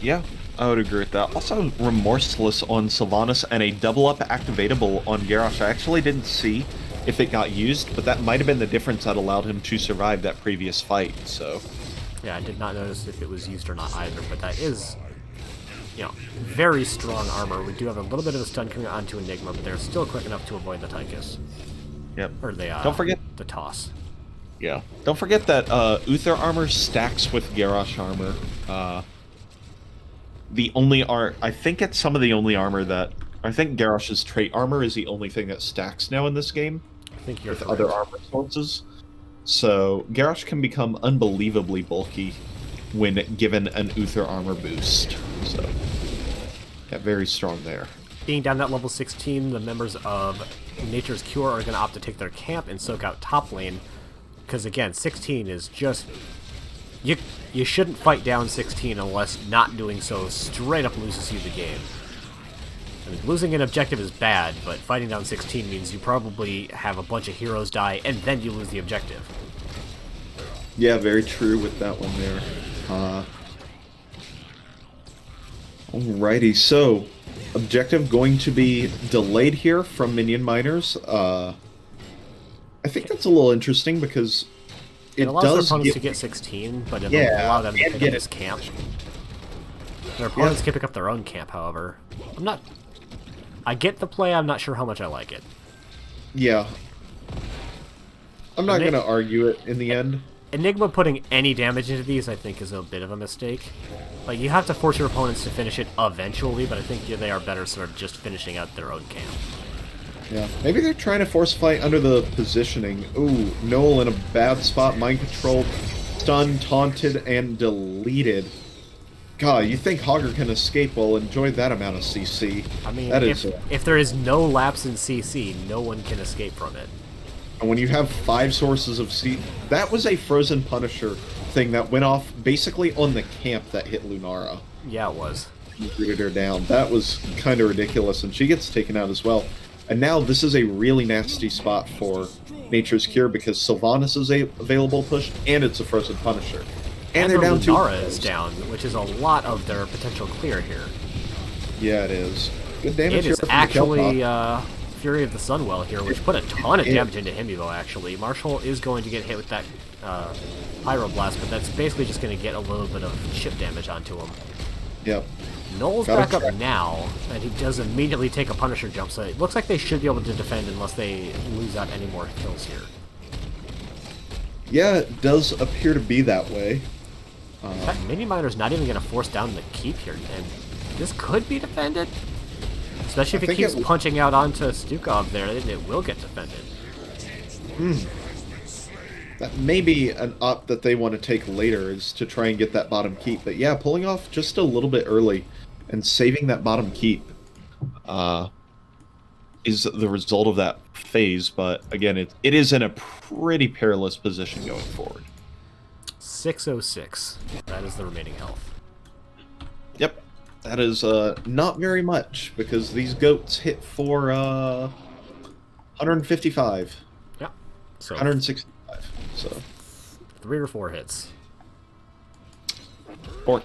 Speaker 2: Yeah, I would agree with that. Also, Remorseless on Sylvanas and a double-up activatable on Garrosh. I actually didn't see if it got used, but that might have been the difference that allowed him to survive that previous fight, so...
Speaker 1: Yeah, I did not notice if it was used or not either, but that is, you know, very strong armor. We do have a little bit of a stun coming onto Enigma, but they're still quick enough to avoid the Tychus.
Speaker 2: Yep.
Speaker 1: Or the,
Speaker 2: don't forget
Speaker 1: the toss.
Speaker 2: Yeah. Don't forget that Uther armor stacks with Garrosh armor. The only I think it's some of the only armor that... I think Garrosh's trait armor is the only thing that stacks now in this game.
Speaker 1: I think you're
Speaker 2: with
Speaker 1: correct.
Speaker 2: Other armor sources. So Garrosh can become unbelievably bulky when given an Uther armor boost. So, yeah, very strong there.
Speaker 1: Being down at level 16, the members of Nature's Cure are going to opt to take their camp and soak out top lane. Because, again, 16 is just... You shouldn't fight down 16 unless not doing so straight up loses you the game. I mean, losing an objective is bad, but fighting down 16 means you probably have a bunch of heroes die, and then you lose the objective.
Speaker 2: Yeah, very true with that one there. Alrighty, so objective going to be delayed here from Minion Miners. I think that's a little interesting because it
Speaker 1: allows
Speaker 2: does
Speaker 1: their opponents to get 16, but it'll allow them to pick up this camp. Their opponents can pick up their own camp, however. I get the play, I'm not sure how much I like it.
Speaker 2: Yeah. I'm not going to argue it in the end.
Speaker 1: Enigma putting any damage into these, I think, is a bit of a mistake. Like, you have to force your opponents to finish it eventually, but I think they are better sort of just finishing out their own camp.
Speaker 2: Yeah, maybe they're trying to force fight under the positioning. Ooh, Noel in a bad spot, mind-controlled, stunned, taunted, and deleted. God, you think Hogger can escape? Well, enjoy that amount of CC.
Speaker 1: I mean, if there is no lapse in CC, no one can escape from it.
Speaker 2: And when you have 5 sources of CC... That was a Frozen Punisher thing that went off basically on the camp that hit Lunara.
Speaker 1: Yeah, it was.
Speaker 2: He rooted her down. That was kind of ridiculous, and she gets taken out as well. And now this is a really nasty spot for Nature's Cure because Sylvanas is available push, and it's a Frozen Punisher. And they're down 2.
Speaker 1: Lunara is down, which is a lot of their potential clear here.
Speaker 2: Yeah, it is. Good damage.
Speaker 1: It is actually Fury of the Sunwell here, which put a ton of damage into Himibo, actually. Marshall is going to get hit with that Pyroblast, but that's basically just going to get a little bit of chip damage onto him.
Speaker 2: Yep.
Speaker 1: Noel's back up now, and he does immediately take a Punisher jump, so it looks like they should be able to defend unless they lose out any more kills here.
Speaker 2: Yeah, it does appear to be that way.
Speaker 1: In fact, Minion Miner's not even going to force down the keep here, and this could be defended. Especially if it keeps punching out onto Stukov there, then it will get defended.
Speaker 2: That may be an op that they want to take later, is to try and get that bottom keep. But yeah, pulling off just a little bit early and saving that bottom keep is the result of that phase. But again, it is in a pretty perilous position going forward.
Speaker 1: 606. That is the remaining health.
Speaker 2: Yep. That is not very much, because these goats hit for 155.
Speaker 1: Yeah. So
Speaker 2: 165. So
Speaker 1: 3 or 4 hits.
Speaker 2: 4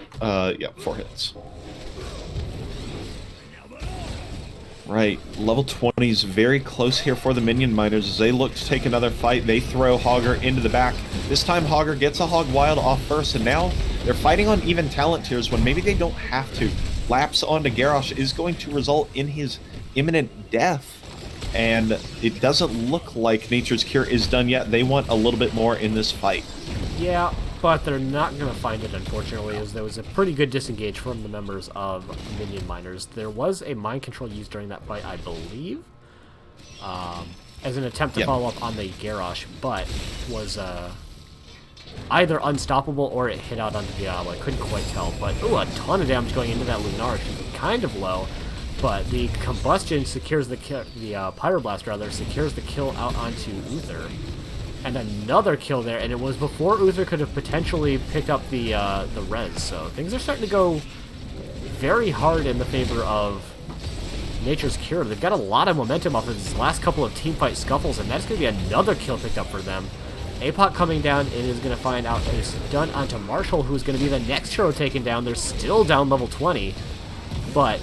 Speaker 2: hits. Right, level 20 is very close here for the Minion Miners as they look to take another fight. They throw Hogger into the back. This time Hogger gets a Hog Wild off first, and now They're fighting on even talent tiers when maybe they don't have to. Lapse onto Garrosh is going to result in his imminent death. And it doesn't look like Nature's Cure is done yet. They want a little bit more in this fight.
Speaker 1: Yeah, but they're not going to find it, unfortunately, as there was a pretty good disengage from the members of Minion Miners. There was a mind control used during that fight, I believe, as an attempt to follow up on the Garrosh, but was either unstoppable or it hit out onto Diablo. I couldn't quite tell, but ooh, a ton of damage going into that Lunar. She's kind of low. But the combustion secures the pyroblast rather secures the kill out onto Uther, and another kill there, and it was before Uther could have potentially picked up the res. So things are starting to go very hard in the favor of Nature's Cure. They've got a lot of momentum off of these last couple of teamfight scuffles, and that's going to be another kill picked up for them. APOC coming down and is going to find out a stun onto Marshall, who's going to be the next hero taken down. They're still down level 20, but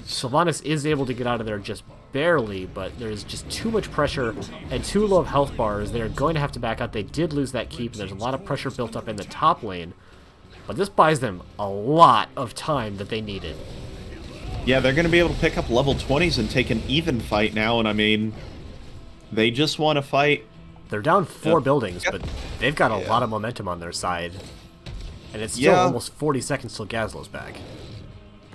Speaker 1: Sylvanas is able to get out of there just barely, but there's just too much pressure and too low of health bars. They're going to have to back out. They did lose that keep. There's a lot of pressure built up in the top lane, but this buys them a lot of time that they needed.
Speaker 2: Yeah, they're going to be able to pick up level 20s and take an even fight now, and I mean, they just want to fight.
Speaker 1: They're down 4 buildings, but they've got a lot of momentum on their side, and it's still almost 40 seconds till Gazlo's back.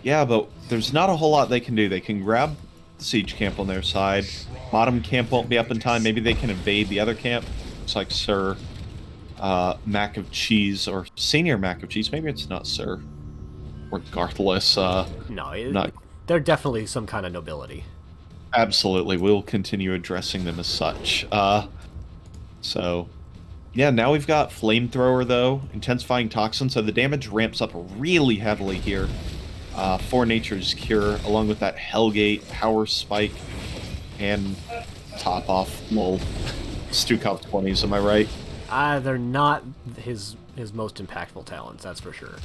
Speaker 2: Yeah, but there's not a whole lot they can do. They can grab the siege camp on their side. Bottom camp won't be up in time. Maybe they can invade the other camp. Looks like Sir Mac of Cheese, or Senior Mac of Cheese. Maybe it's not Sir. Regardless.
Speaker 1: No, they're definitely some kind of nobility.
Speaker 2: Absolutely. We'll continue addressing them as such. So, yeah, now we've got Flamethrower, though. Intensifying Toxin, so the damage ramps up really heavily here. For Nature's Cure, along with that Hellgate, Power Spike, and Top Off. Lol. Stukov 20s, am I right?
Speaker 1: They're not his most impactful talents, that's for sure.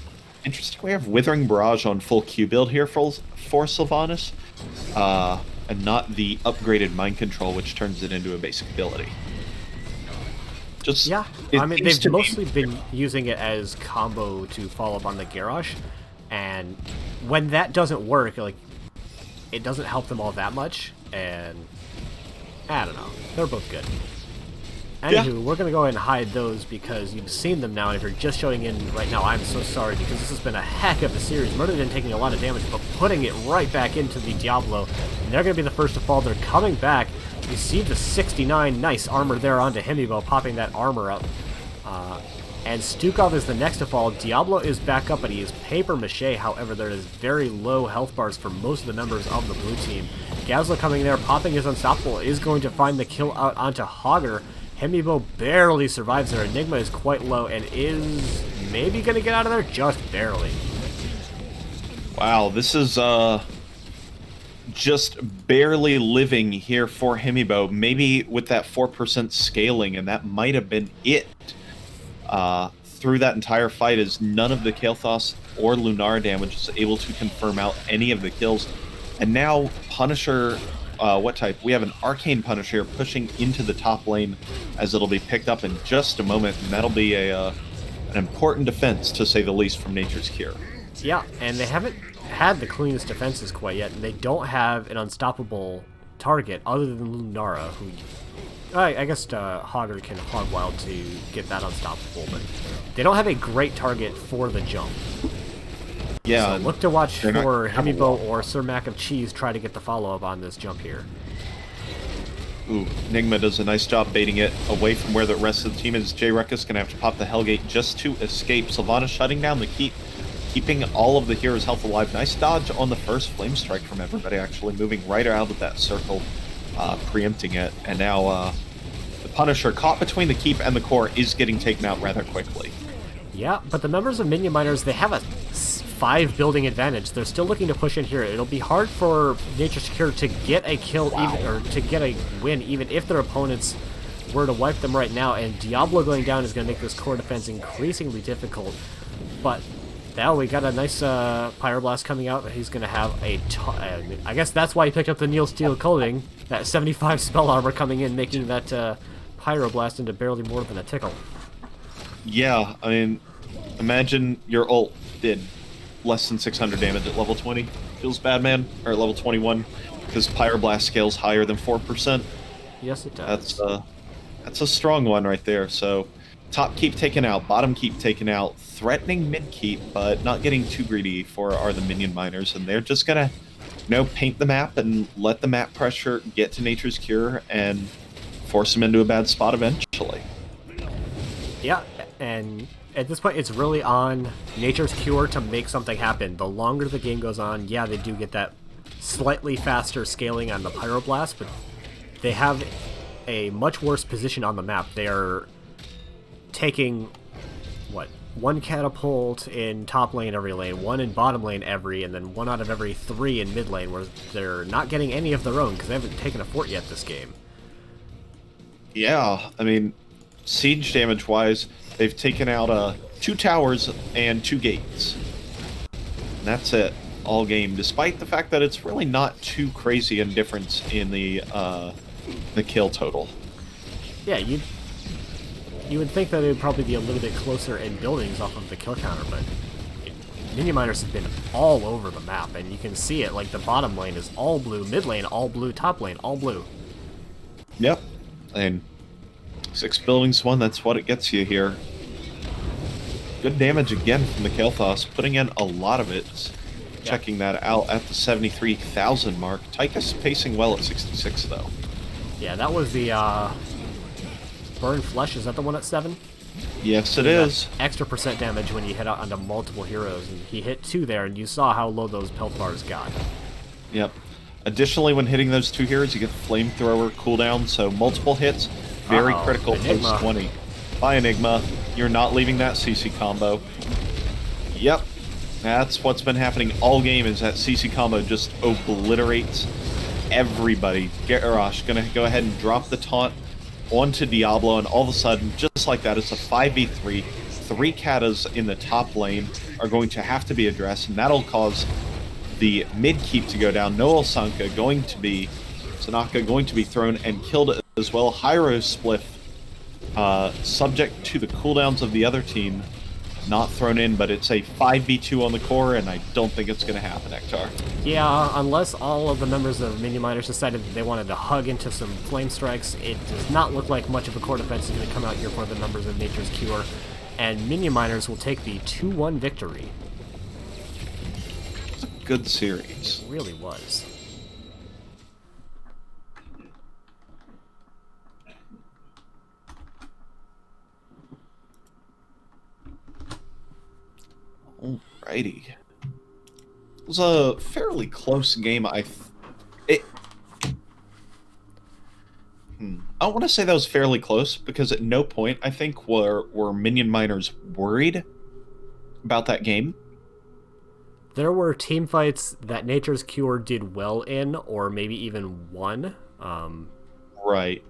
Speaker 2: Interesting. We have Withering Barrage on full Q build here for Sylvanas, and not the upgraded Mind Control, which turns it into a basic ability.
Speaker 1: Yeah, I mean, they've mostly been using it as combo to follow up on the Garrosh. And when that doesn't work, like, it doesn't help them all that much, and I don't know. They're both good. Anywho, we're going to go ahead and hide those because you've seen them now, and if you're just showing in right now, I'm so sorry because this has been a heck of a series. Murderden taking a lot of damage, but putting it right back into the Diablo, and they're going to be the first to fall. They're coming back. You see the 69 nice armor there onto Himibo, popping that armor up. And Stukov is the next to fall. Diablo is back up, but he is paper mache. However, there is very low health bars for most of the members of the blue team. Gazla coming there, popping his unstoppable, is going to find the kill out onto Hogger. Hemibo barely survives there. Enigma is quite low and is maybe going to get out of there just barely.
Speaker 2: Wow, this is just barely living here for Hemibo. Maybe with that 4% scaling, and that might have been it. Through that entire fight, as none of the Kael'thas or Lunar damage is able to confirm out any of the kills. And now Punisher, what type? We have an Arcane Punisher pushing into the top lane, as it'll be picked up in just a moment, and that'll be an important defense, to say the least, from Nature's Cure.
Speaker 1: Yeah, and they haven't had the cleanest defenses quite yet, and they don't have an unstoppable target other than Lunara, who I guess Hogger can hog wild to get that unstoppable, but they don't have a great target for the jump.
Speaker 2: Yeah,
Speaker 1: so look to watch for Hemibo or Sir Mac of Cheese try to get the follow-up on this jump here.
Speaker 2: Ooh, Enigma does a nice job baiting it away from where the rest of the team is. J-Ruckus going to have to pop the Hellgate just to escape. Sylvanas shutting down the keep, keeping all of the heroes' health alive. Nice dodge on the first Flame Strike from everybody, actually moving right out of that circle, preempting it. And now the Punisher, caught between the keep and the core, is getting taken out rather quickly.
Speaker 1: Yeah, but the members of Minion Miners, they have a 5 building advantage. They're still looking to push in here. It'll be hard for Nature's Cure to get a kill, even, or to get a win, even if their opponents were to wipe them right now. And Diablo going down is going to make this core defense increasingly difficult. But now we got a nice Pyroblast coming out. He's going to have a ton. I guess that's why he picked up the Neil Steel clothing. That 75 spell armor coming in, making that Pyroblast into barely more than a tickle.
Speaker 2: Yeah, I mean, imagine your ult did less than 600 damage at level 20. Feels bad, man. Or at level 21, because Pyroblast scales higher than 4%.
Speaker 1: Yes, it
Speaker 2: That's
Speaker 1: does.
Speaker 2: that's a strong one right there. So, top keep taken out, bottom keep taken out, threatening mid keep, but not getting too greedy for are the minion miners, and they're just gonna, paint the map and let the map pressure get to Nature's Cure and force them into a bad spot eventually.
Speaker 1: Yeah, and at this point, it's really on Nature's Cure to make something happen. The longer the game goes on, yeah, they do get that slightly faster scaling on the Pyroblast, but they have a much worse position on the map. They are taking, what, one catapult in top lane every lane, one in bottom lane every, and then one out of every 3 in mid lane, where they're not getting any of their own because they haven't taken a fort yet this game.
Speaker 2: Yeah, I mean, siege damage wise, they've taken out 2 towers and 2 gates. And that's it, all game. Despite the fact that it's really not too crazy in difference in the kill total.
Speaker 1: Yeah, you would think that it would probably be a little bit closer in buildings off of the kill counter, but Minion Miners have been all over the map, and you can see it. Like the bottom lane is all blue, mid lane all blue, top lane all blue.
Speaker 2: Yep, and 6 buildings one, that's what it gets you here. Good damage again from the Kael'thas, putting in a lot of it. Checking that out at the 73,000 mark. Tychus pacing well at 66 though.
Speaker 1: Yeah, that was the Burn Flesh. Is that the one at 7?
Speaker 2: Yes, it is.
Speaker 1: Extra percent damage when you hit out onto multiple heroes, and he hit 2 there, and you saw how low those pelt bars got.
Speaker 2: Yep. Additionally, when hitting those 2 heroes, you get flamethrower cooldown, so multiple hits, very critical post 20. Bye, Enigma. You're not leaving that CC combo. Yep. That's what's been happening all game, is that CC combo just obliterates everybody. Garrosh gonna go ahead and drop the taunt onto Diablo, and all of a sudden, just like that, it's a 5v3. 3 katas in the top lane are going to have to be addressed, and that'll cause the mid keep to go down. Noel Sanka Sanaka going to be thrown and killed as well. Hyro Spliff, subject to the cooldowns of the other team, not thrown in, but it's a 5v2 on the core, and I don't think it's going to happen, Ektar.
Speaker 1: Yeah, unless all of the members of Minion Miners decided that they wanted to hug into some flame strikes, it does not look like much of a core defense is going to come out here for the members of Nature's Cure, and Minion Miners will take the 2-1 victory.
Speaker 2: It's a good series.
Speaker 1: It really was.
Speaker 2: Alrighty. It was a fairly close game. I don't want to say that was fairly close, because at no point, I think, were Minion Miners worried about that game.
Speaker 1: There were team fights that Nature's Cure did well in, or maybe even won.
Speaker 2: Right.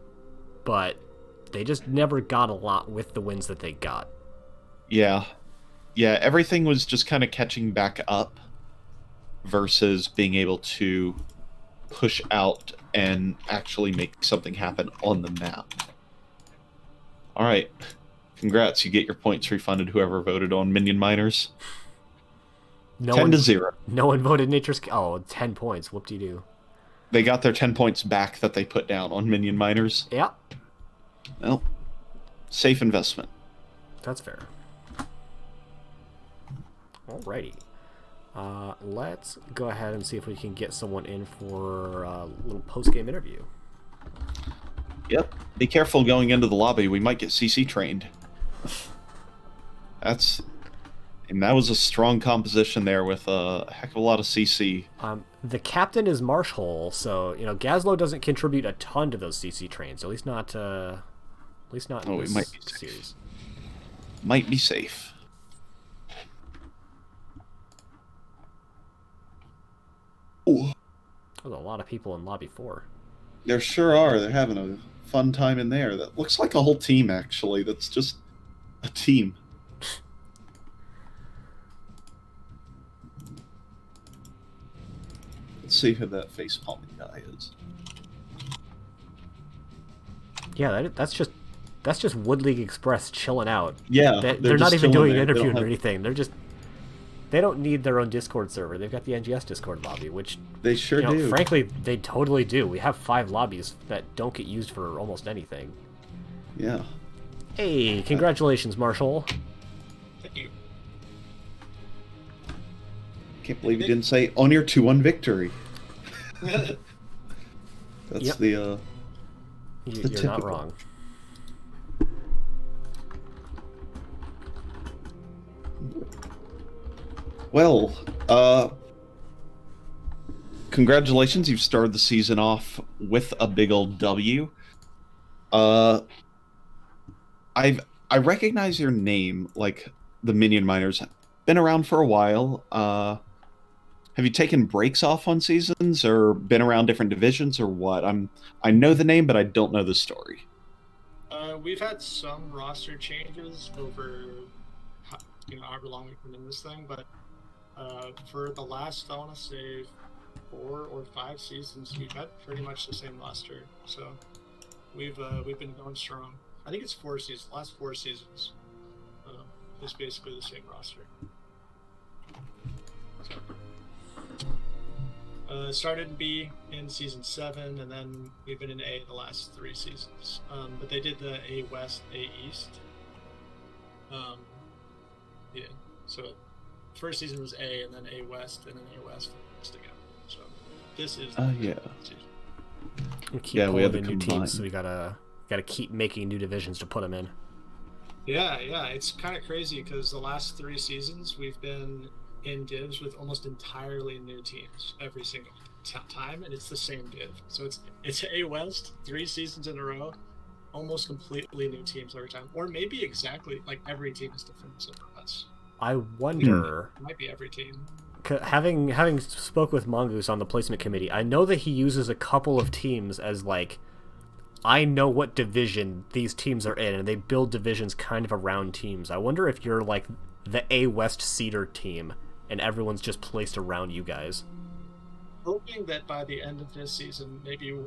Speaker 1: But they just never got a lot with the wins that they got.
Speaker 2: Yeah. Yeah, everything was just kind of catching back up versus being able to push out and actually make something happen on the map. All right. Congrats, you get your points refunded, whoever voted on Minion Miners. 10-0.
Speaker 1: No one voted Nature's... Oh, 10 points. Whoop-de-doo.
Speaker 2: They got their 10 points back that they put down on Minion Miners.
Speaker 1: Yeah.
Speaker 2: Well, safe investment.
Speaker 1: That's fair. Alrighty. Let's go ahead and see if we can get someone in for a little post-game interview.
Speaker 2: Yep. Be careful going into the lobby. We might get CC trained. And that was a strong composition there with a heck of a lot of CC.
Speaker 1: The captain is Marshall, so Gazlo doesn't contribute a ton to those CC trains. At least not. In this series.
Speaker 2: Might be safe. Ooh.
Speaker 1: There's a lot of people in lobby 4.
Speaker 2: There sure are. They're having a fun time in there. That looks like a whole team, actually. That's just a team. Let's see who that face-palming guy is.
Speaker 1: Yeah, that's just That's just Wood League Express chilling out.
Speaker 2: Yeah,
Speaker 1: They're not
Speaker 2: just
Speaker 1: even
Speaker 2: chilling
Speaker 1: doing an
Speaker 2: there.
Speaker 1: interview or anything. They don't need their own Discord server. They've got the NGS Discord lobby, which
Speaker 2: They sure do.
Speaker 1: Frankly, they totally do. We have 5 lobbies that don't get used for almost anything.
Speaker 2: Yeah.
Speaker 1: Hey, congratulations, Marshall.
Speaker 3: Thank you.
Speaker 2: Can't believe you didn't say on your 2-1 victory. That's
Speaker 1: Yep.
Speaker 2: the
Speaker 1: You're
Speaker 2: typical.
Speaker 1: not wrong.
Speaker 2: Well, congratulations, you've started the season off with a big old W. I recognize your name, like the Minion Miners. Been around for a while. Have you taken breaks off on seasons, or been around different divisions, or what? I know the name, but I don't know the story.
Speaker 3: We've had some roster changes over, however long we've been in this thing, but for the last, I want to say, 4 or 5 seasons, we've had pretty much the same roster. So we've been going strong. I think it's 4 seasons. Last 4 seasons, it's basically the same roster. Started in B in season 7, and then we've been in A the last 3 seasons. But they did the A West, A East. Yeah. So first season was A, and then A West, and then A West again. So this is the
Speaker 2: Yeah.
Speaker 1: Season.
Speaker 2: We have
Speaker 1: the
Speaker 2: the
Speaker 1: new
Speaker 2: combined.
Speaker 1: teams, so we gotta keep making new divisions to put them in.
Speaker 3: Yeah. It's kind of crazy because the last 3 seasons we've been in divs with almost entirely new teams every single time, and it's the same div. So it's A West 3 seasons in a row, almost completely new teams every time, or maybe exactly like every team is different except for us.
Speaker 1: I wonder.
Speaker 3: It might be every team.
Speaker 1: Having spoke with Mongoose on the placement committee, I know that he uses a couple of teams as like, I know what division these teams are in, and they build divisions kind of around teams. I wonder if you're like the A West Cedar team, and everyone's just placed around you guys.
Speaker 3: Hoping that by the end of this season, maybe we're,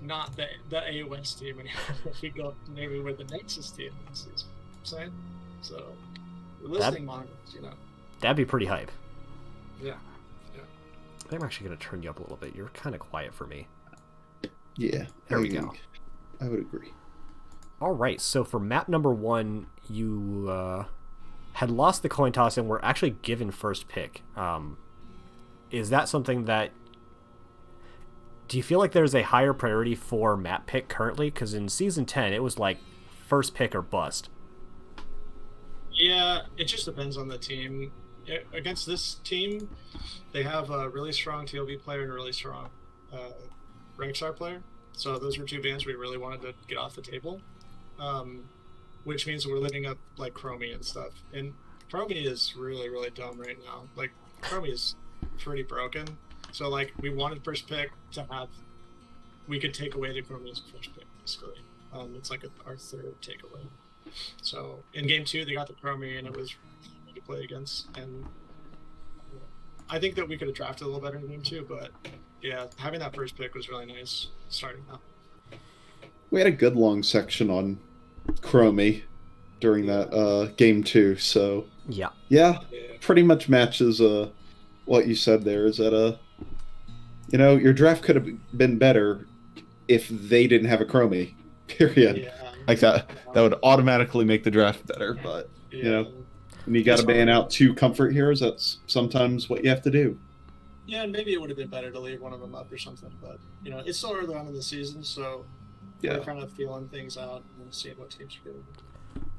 Speaker 3: not the A West team anymore. If we go, maybe we're the Nexus team this season. Saying so. We're listening, Mongoose.
Speaker 1: That'd be pretty hype.
Speaker 3: Yeah.
Speaker 1: I think I'm actually gonna turn you up a little bit. You're kind of quiet for me.
Speaker 2: Yeah.
Speaker 1: There we go.
Speaker 2: I would agree.
Speaker 1: All right. So for map number 1, you had lost the coin toss and were actually given first pick. Is that something that... Do you feel like there's a higher priority for map pick currently? Because in Season 10, it was like first pick or bust.
Speaker 3: Yeah, it just depends on the team. Against this team, they have a really strong TLB player and a really strong Rankstar player. So those were 2 bands we really wanted to get off the table. Which means we're living up like Chromie and stuff. And Chromie is really, really dumb right now. Like, Chromie is pretty broken. So like, we wanted first pick to have, we could take away the Chromie's first pick, basically. It's like our 3rd takeaway. So in game 2, they got the Chromie, and it was really to play against. And I think that we could have drafted a little better in game 2, but yeah, having that first pick was really nice starting out.
Speaker 2: We had a good long section on Chromie during that game 2, so yeah, pretty much matches what you said there. Is that your draft could have been better if they didn't have a Chromie. Period.
Speaker 3: Yeah.
Speaker 2: Like that would automatically make the draft better. But when you got to ban out 2 comfort heroes, that's sometimes what you have to do.
Speaker 3: Yeah, and maybe it would have been better to leave one of them up or something. But it's still early on in the season, so we're kind of feeling things out and seeing what teams are doing.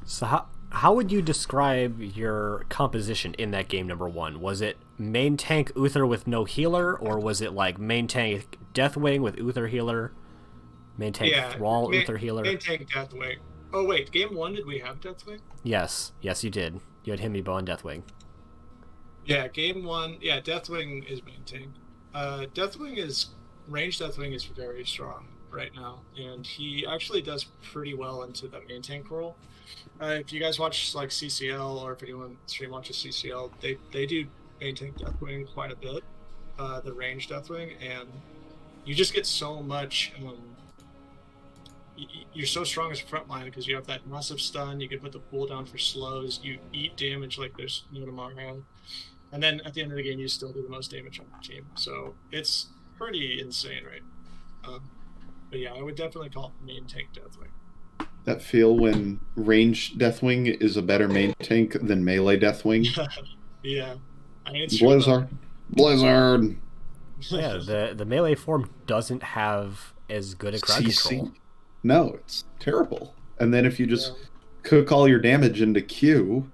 Speaker 1: So how would you describe your composition in that game number 1? Was it main tank Uther with no healer, or was it like main tank Deathwing with Uther healer, main tank Thrall Uther healer?
Speaker 3: Main tank Deathwing. Oh wait, game 1 did we have Deathwing?
Speaker 1: Yes, you did. You had Himibo and Deathwing.
Speaker 3: Yeah, game 1. Yeah, Deathwing is main tank. Ranged Deathwing is very strong right now, and he actually does pretty well into the main tank role. If you guys watch like CCL, or if anyone stream watches CCL, they do main tank Deathwing quite a bit, the ranged Deathwing, and you just get so much you're so strong as a front line because you have that massive stun. You can put the cooldown for slows. You eat damage like there's no tomorrow. And then at the end of the game, you still do the most damage on the team. So it's pretty insane, right? But yeah, I would definitely call it main tank Deathwing.
Speaker 2: That feel when range Deathwing is a better main tank than melee Deathwing.
Speaker 3: Yeah. I mean, it's
Speaker 2: Blizzard. Blizzard.
Speaker 1: Yeah, the melee form doesn't have as good a crowd control.
Speaker 2: No, it's terrible. And then if you just cook all your damage into Q,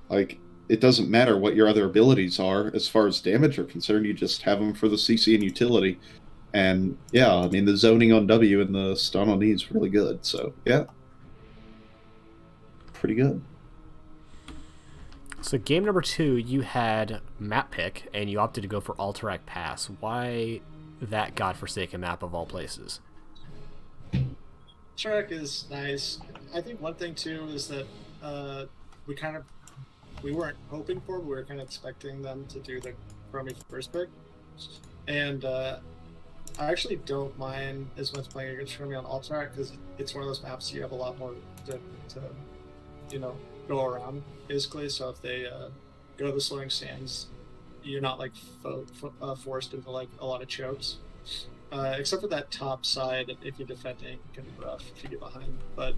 Speaker 2: like, it doesn't matter what your other abilities are as far as damage are concerned. You just have them for the CC and utility. And yeah, I mean, the zoning on W and the stun on E is really good. So yeah, pretty good.
Speaker 1: So game number 2, you had map pick, and you opted to go for Alterac Pass. Why that godforsaken map of all places?
Speaker 3: Alterac is nice. I think one thing too is that we weren't hoping for, but we were kind of expecting them to do the Chromie first pick. And I actually don't mind as much playing against Chromie on Alterac because it's one of those maps you have a lot more to go around, basically. So if they go to the Slowing Sands, you're not like forced into like a lot of chokes. Except for that top side, if you're defending, it can be rough if you get behind. But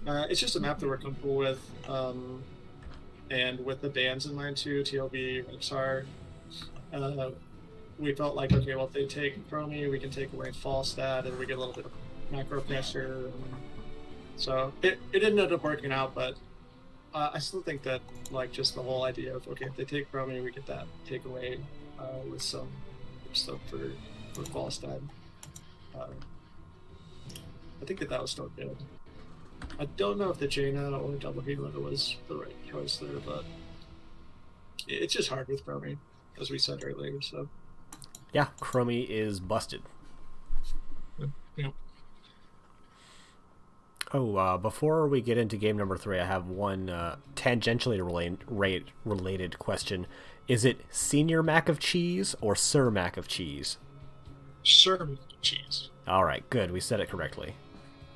Speaker 3: it's just a map that we're comfortable with. And with the bans in mind too, TLB, Rexar, we felt like, okay, well, if they take Chromie, we can take away Falstad, and we get a little bit of macro pressure. So it ended up working out, but I still think that, like, just the whole idea of, okay, if they take Chromie, we get that takeaway with some stuff for Falstad. I think that was still good. I don't know if the Jaina or Double Halo was the right choice there, but it's just hard with Chromie, as we said earlier. So
Speaker 1: yeah, Chromie is busted.
Speaker 3: Yeah.
Speaker 1: Oh, before we get into game number 3, I have one tangentially related question. Is it Senior Mac of Cheese or Sir Mac of Cheese?
Speaker 3: Sir Mac of Cheese.
Speaker 1: All right, good. We said it correctly.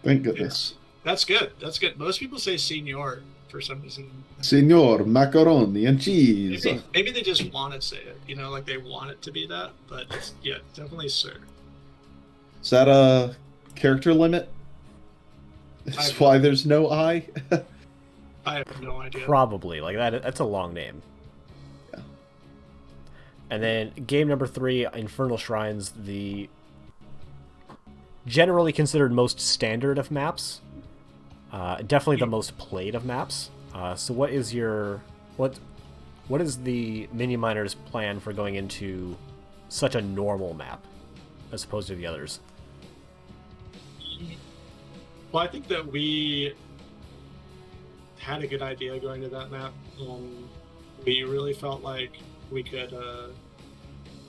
Speaker 2: Thank goodness.
Speaker 3: Yeah. That's good. That's good. Most people say Senior for some reason.
Speaker 2: Senor, macaroni and cheese.
Speaker 3: Maybe they just want to say it, like they want it to be that, but it's, yeah, definitely Sir.
Speaker 2: Is that a character limit? That's why there's no I?
Speaker 3: I have no idea.
Speaker 1: Probably. Like, that's a long name.
Speaker 2: Yeah.
Speaker 1: And then game number 3, Infernal Shrines, the generally considered most standard of maps. Definitely the most played of maps. So what is the Minion Miners' plan for going into such a normal map as opposed to the others?
Speaker 3: Well, I think that we had a good idea going to that map. We really felt like we could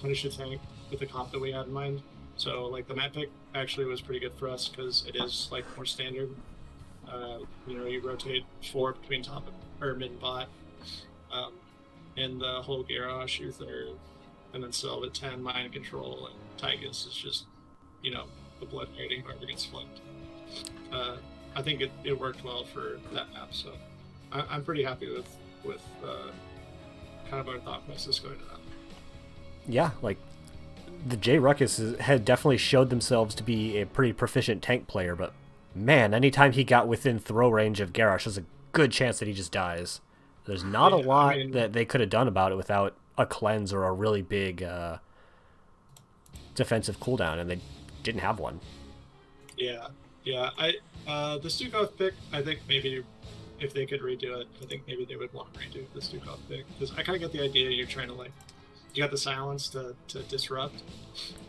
Speaker 3: punish the tank with the comp that we had in mind. So, like, the map pick actually was pretty good for us because it is, like, more standard. You rotate 4 between top or mid and bot, and the whole Garrosh Uther, and then still at 10 Mind Control and Tygus is just, the blood rating whoever gets flipped. I think it worked well for that map, so I'm pretty happy with kind of our thought process going to that.
Speaker 1: Yeah, like, the J Ruckus had definitely showed themselves to be a pretty proficient tank player, but man, anytime he got within throw range of Garrosh, there's a good chance that he just dies. There's not a lot that they could have done about it without a cleanse or a really big defensive cooldown, and they didn't have one.
Speaker 3: Yeah. The Stukov pick, I think maybe if they could redo it, I think maybe they would want to redo the Stukov pick, because I kind of get the idea you're trying to, you got the silence to disrupt,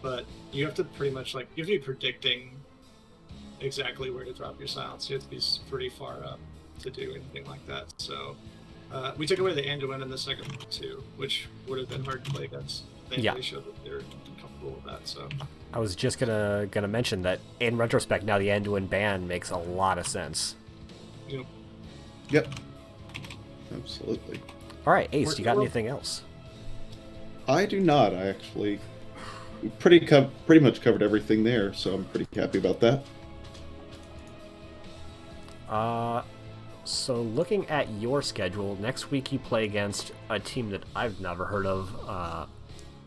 Speaker 3: but you have to pretty much, you have to be predicting exactly where to drop your silence. You have to be pretty far up to do anything like that. So we took away the Anduin in the second one too, which would have been hard to play against. They showed that they're comfortable with that. So
Speaker 1: I was just gonna mention that in retrospect, now the Anduin ban makes a lot of sense.
Speaker 2: Yep. Absolutely.
Speaker 1: All right, Ace, you got anything else?
Speaker 2: I do not. I actually pretty much covered everything there, so I'm pretty happy about that.
Speaker 1: So looking at your schedule, next week you play against a team that I've never heard of,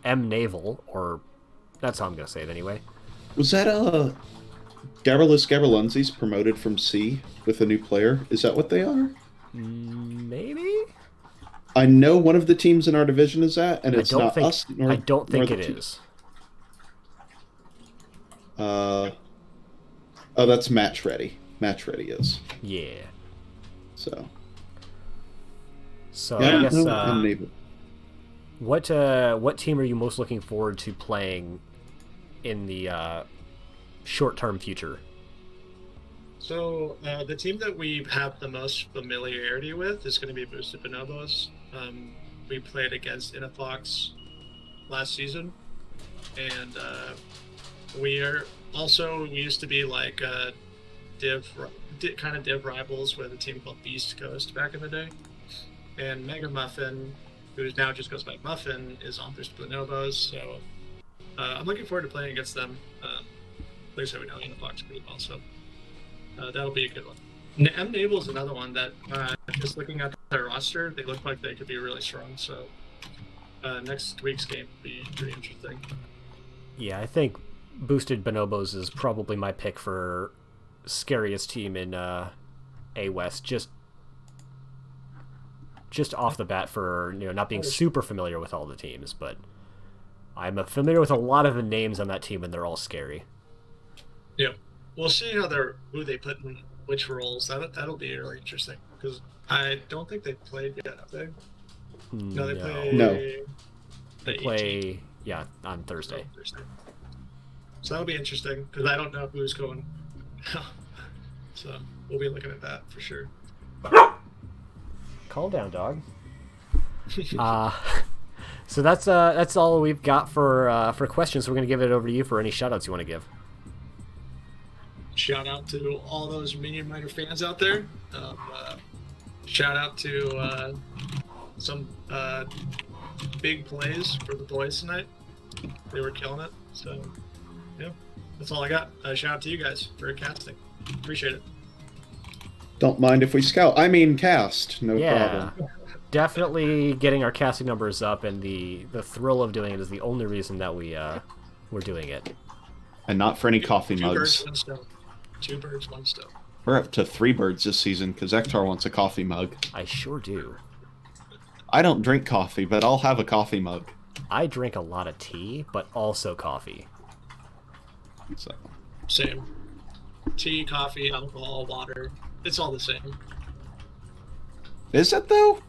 Speaker 1: M Naval, or that's how I'm gonna say it anyway.
Speaker 2: Was that Gabrielus Gabrielunzi's promoted from C with a new player? Is that what they are?
Speaker 1: Maybe.
Speaker 2: I know one of the teams in our division is that, and it's not us.
Speaker 1: I don't think it is.
Speaker 2: Oh, that's Match Ready. Match Ready is.
Speaker 1: Yeah.
Speaker 2: So
Speaker 1: yeah, I guess
Speaker 2: no,
Speaker 1: what team are you most looking forward to playing in the short-term future?
Speaker 3: So the team that we have the most familiarity with is going to be Boosted Bonobos. We played against Inafox last season, and we used to be like kind of div rivals with a team called Beast Coast back in the day. And Mega Muffin, who now just goes by Muffin, is on Boosted Bonobos. So I'm looking forward to playing against them. Like I said, we know Inafox pretty well, so that'll be a good one. M Naval is another one that, just looking at their roster, they look like they could be really strong. So next week's game will be pretty interesting.
Speaker 1: Yeah, I think Boosted Bonobos is probably my pick for scariest team in A West. Just off the bat, for not being super familiar with all the teams, but I'm familiar with a lot of the names on that team, and they're all scary.
Speaker 3: Yeah, we'll see who they put in which roles. That'll be really interesting, because I don't think they've played yet, have they? No, they play.
Speaker 2: No.
Speaker 1: They play, on Thursday.
Speaker 3: So that'll be interesting, because I don't know who's going. So we'll be looking at that for sure.
Speaker 1: Calm down, dog. So that's all we've got for questions. So we're gonna give it over to you for any shoutouts you want to give.
Speaker 3: Shout out to all those Minion Miner fans out there. Shout out to some big plays for the boys tonight. They were killing it. So, yeah, that's all I got. Shout out to you guys for casting. Appreciate it.
Speaker 2: Don't mind if we scout. I mean cast. No problem.
Speaker 1: Definitely getting our casting numbers up, and the thrill of doing it is the only reason that we're doing it.
Speaker 2: And not for any coffee
Speaker 3: Two
Speaker 2: mugs.
Speaker 3: birds, one stone. 2 birds, 1 stone.
Speaker 2: We're up to 3 birds this season because Ektar wants a coffee mug.
Speaker 1: I sure do.
Speaker 2: I don't drink coffee, but I'll have a coffee mug.
Speaker 1: I drink a lot of tea, but also coffee.
Speaker 2: So.
Speaker 3: Same. Tea, coffee, alcohol, water. It's all the same.
Speaker 2: Is it though?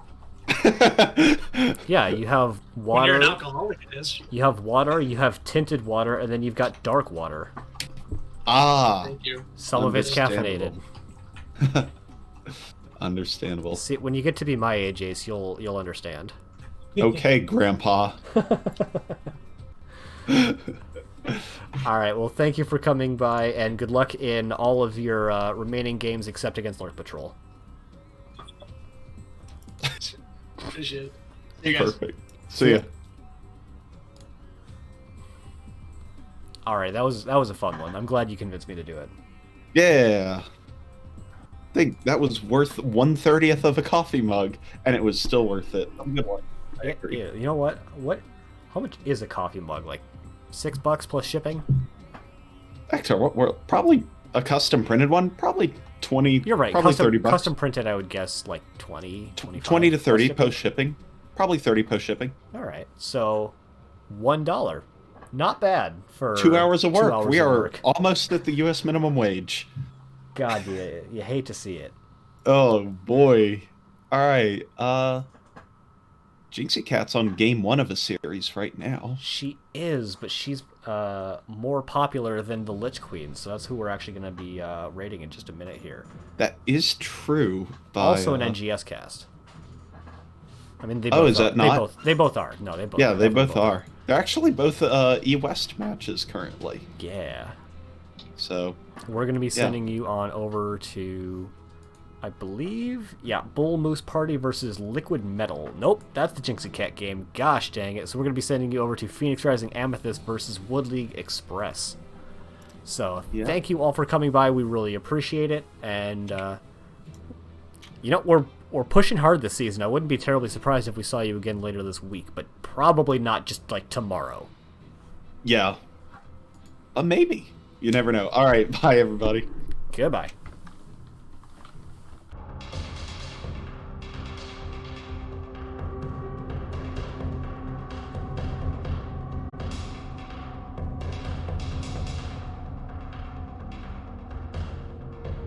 Speaker 1: Yeah, you have water.
Speaker 3: When you're an alcoholic, it is.
Speaker 1: You have water, you have tinted water, and then you've got dark water.
Speaker 2: Ah.
Speaker 3: Thank you.
Speaker 1: Some of it's caffeinated.
Speaker 2: Understandable.
Speaker 1: See, when you get to be my age, Ace, you'll understand.
Speaker 2: Okay, Grandpa.
Speaker 1: All right, well, thank you for coming by, and good luck in all of your remaining games except against Lurk Patrol.
Speaker 3: Appreciate it. See you guys.
Speaker 2: Perfect. See ya.
Speaker 1: All right, that was a fun one. I'm glad you convinced me to do it.
Speaker 2: Yeah. I think that was worth 1/30th of a coffee mug, and it was still worth it. Good one. I agree.
Speaker 1: Yeah, you know what? How much is a coffee mug? Like $6 plus shipping?
Speaker 2: Ektar, we're probably a custom printed one. Probably 20.
Speaker 1: You're right.
Speaker 2: Probably
Speaker 1: custom,
Speaker 2: $30.
Speaker 1: Custom printed, I would guess like 20, 25.
Speaker 2: 20 to 30
Speaker 1: plus
Speaker 2: post shipping. Probably 30 post shipping.
Speaker 1: All right, so $1. Not bad for
Speaker 2: 2 hours of work.
Speaker 1: 2 hours
Speaker 2: We
Speaker 1: of
Speaker 2: are
Speaker 1: work.
Speaker 2: almost at the U.S. minimum wage.
Speaker 1: God, you hate to see it.
Speaker 2: Oh boy. All right. Jinxie Cat's on game 1 of a series right now.
Speaker 1: She is, but she's more popular than the Lich Queen, so that's who we're actually going to be rating in just a minute here.
Speaker 2: That is true. By,
Speaker 1: also an NGS cast. I mean, they
Speaker 2: Oh,
Speaker 1: both
Speaker 2: is that
Speaker 1: are.
Speaker 2: not?
Speaker 1: They both are. No, they both.
Speaker 2: Yeah,
Speaker 1: are.
Speaker 2: they both are. They're actually both E-West matches currently.
Speaker 1: Yeah.
Speaker 2: So
Speaker 1: We're going to be sending you on over to, I believe, Bull Moose Party versus Liquid Metal. Nope, that's the Jinxie Cat game. Gosh dang it. So we're going to be sending you over to Phoenix Rising Amethyst versus Wood League Express. So thank you all for coming by. We really appreciate it. And You know, we're pushing hard this season. I wouldn't be terribly surprised if we saw you again later this week, but probably not just like tomorrow.
Speaker 2: Yeah. Maybe. You never know. All right, bye everybody.
Speaker 1: Goodbye.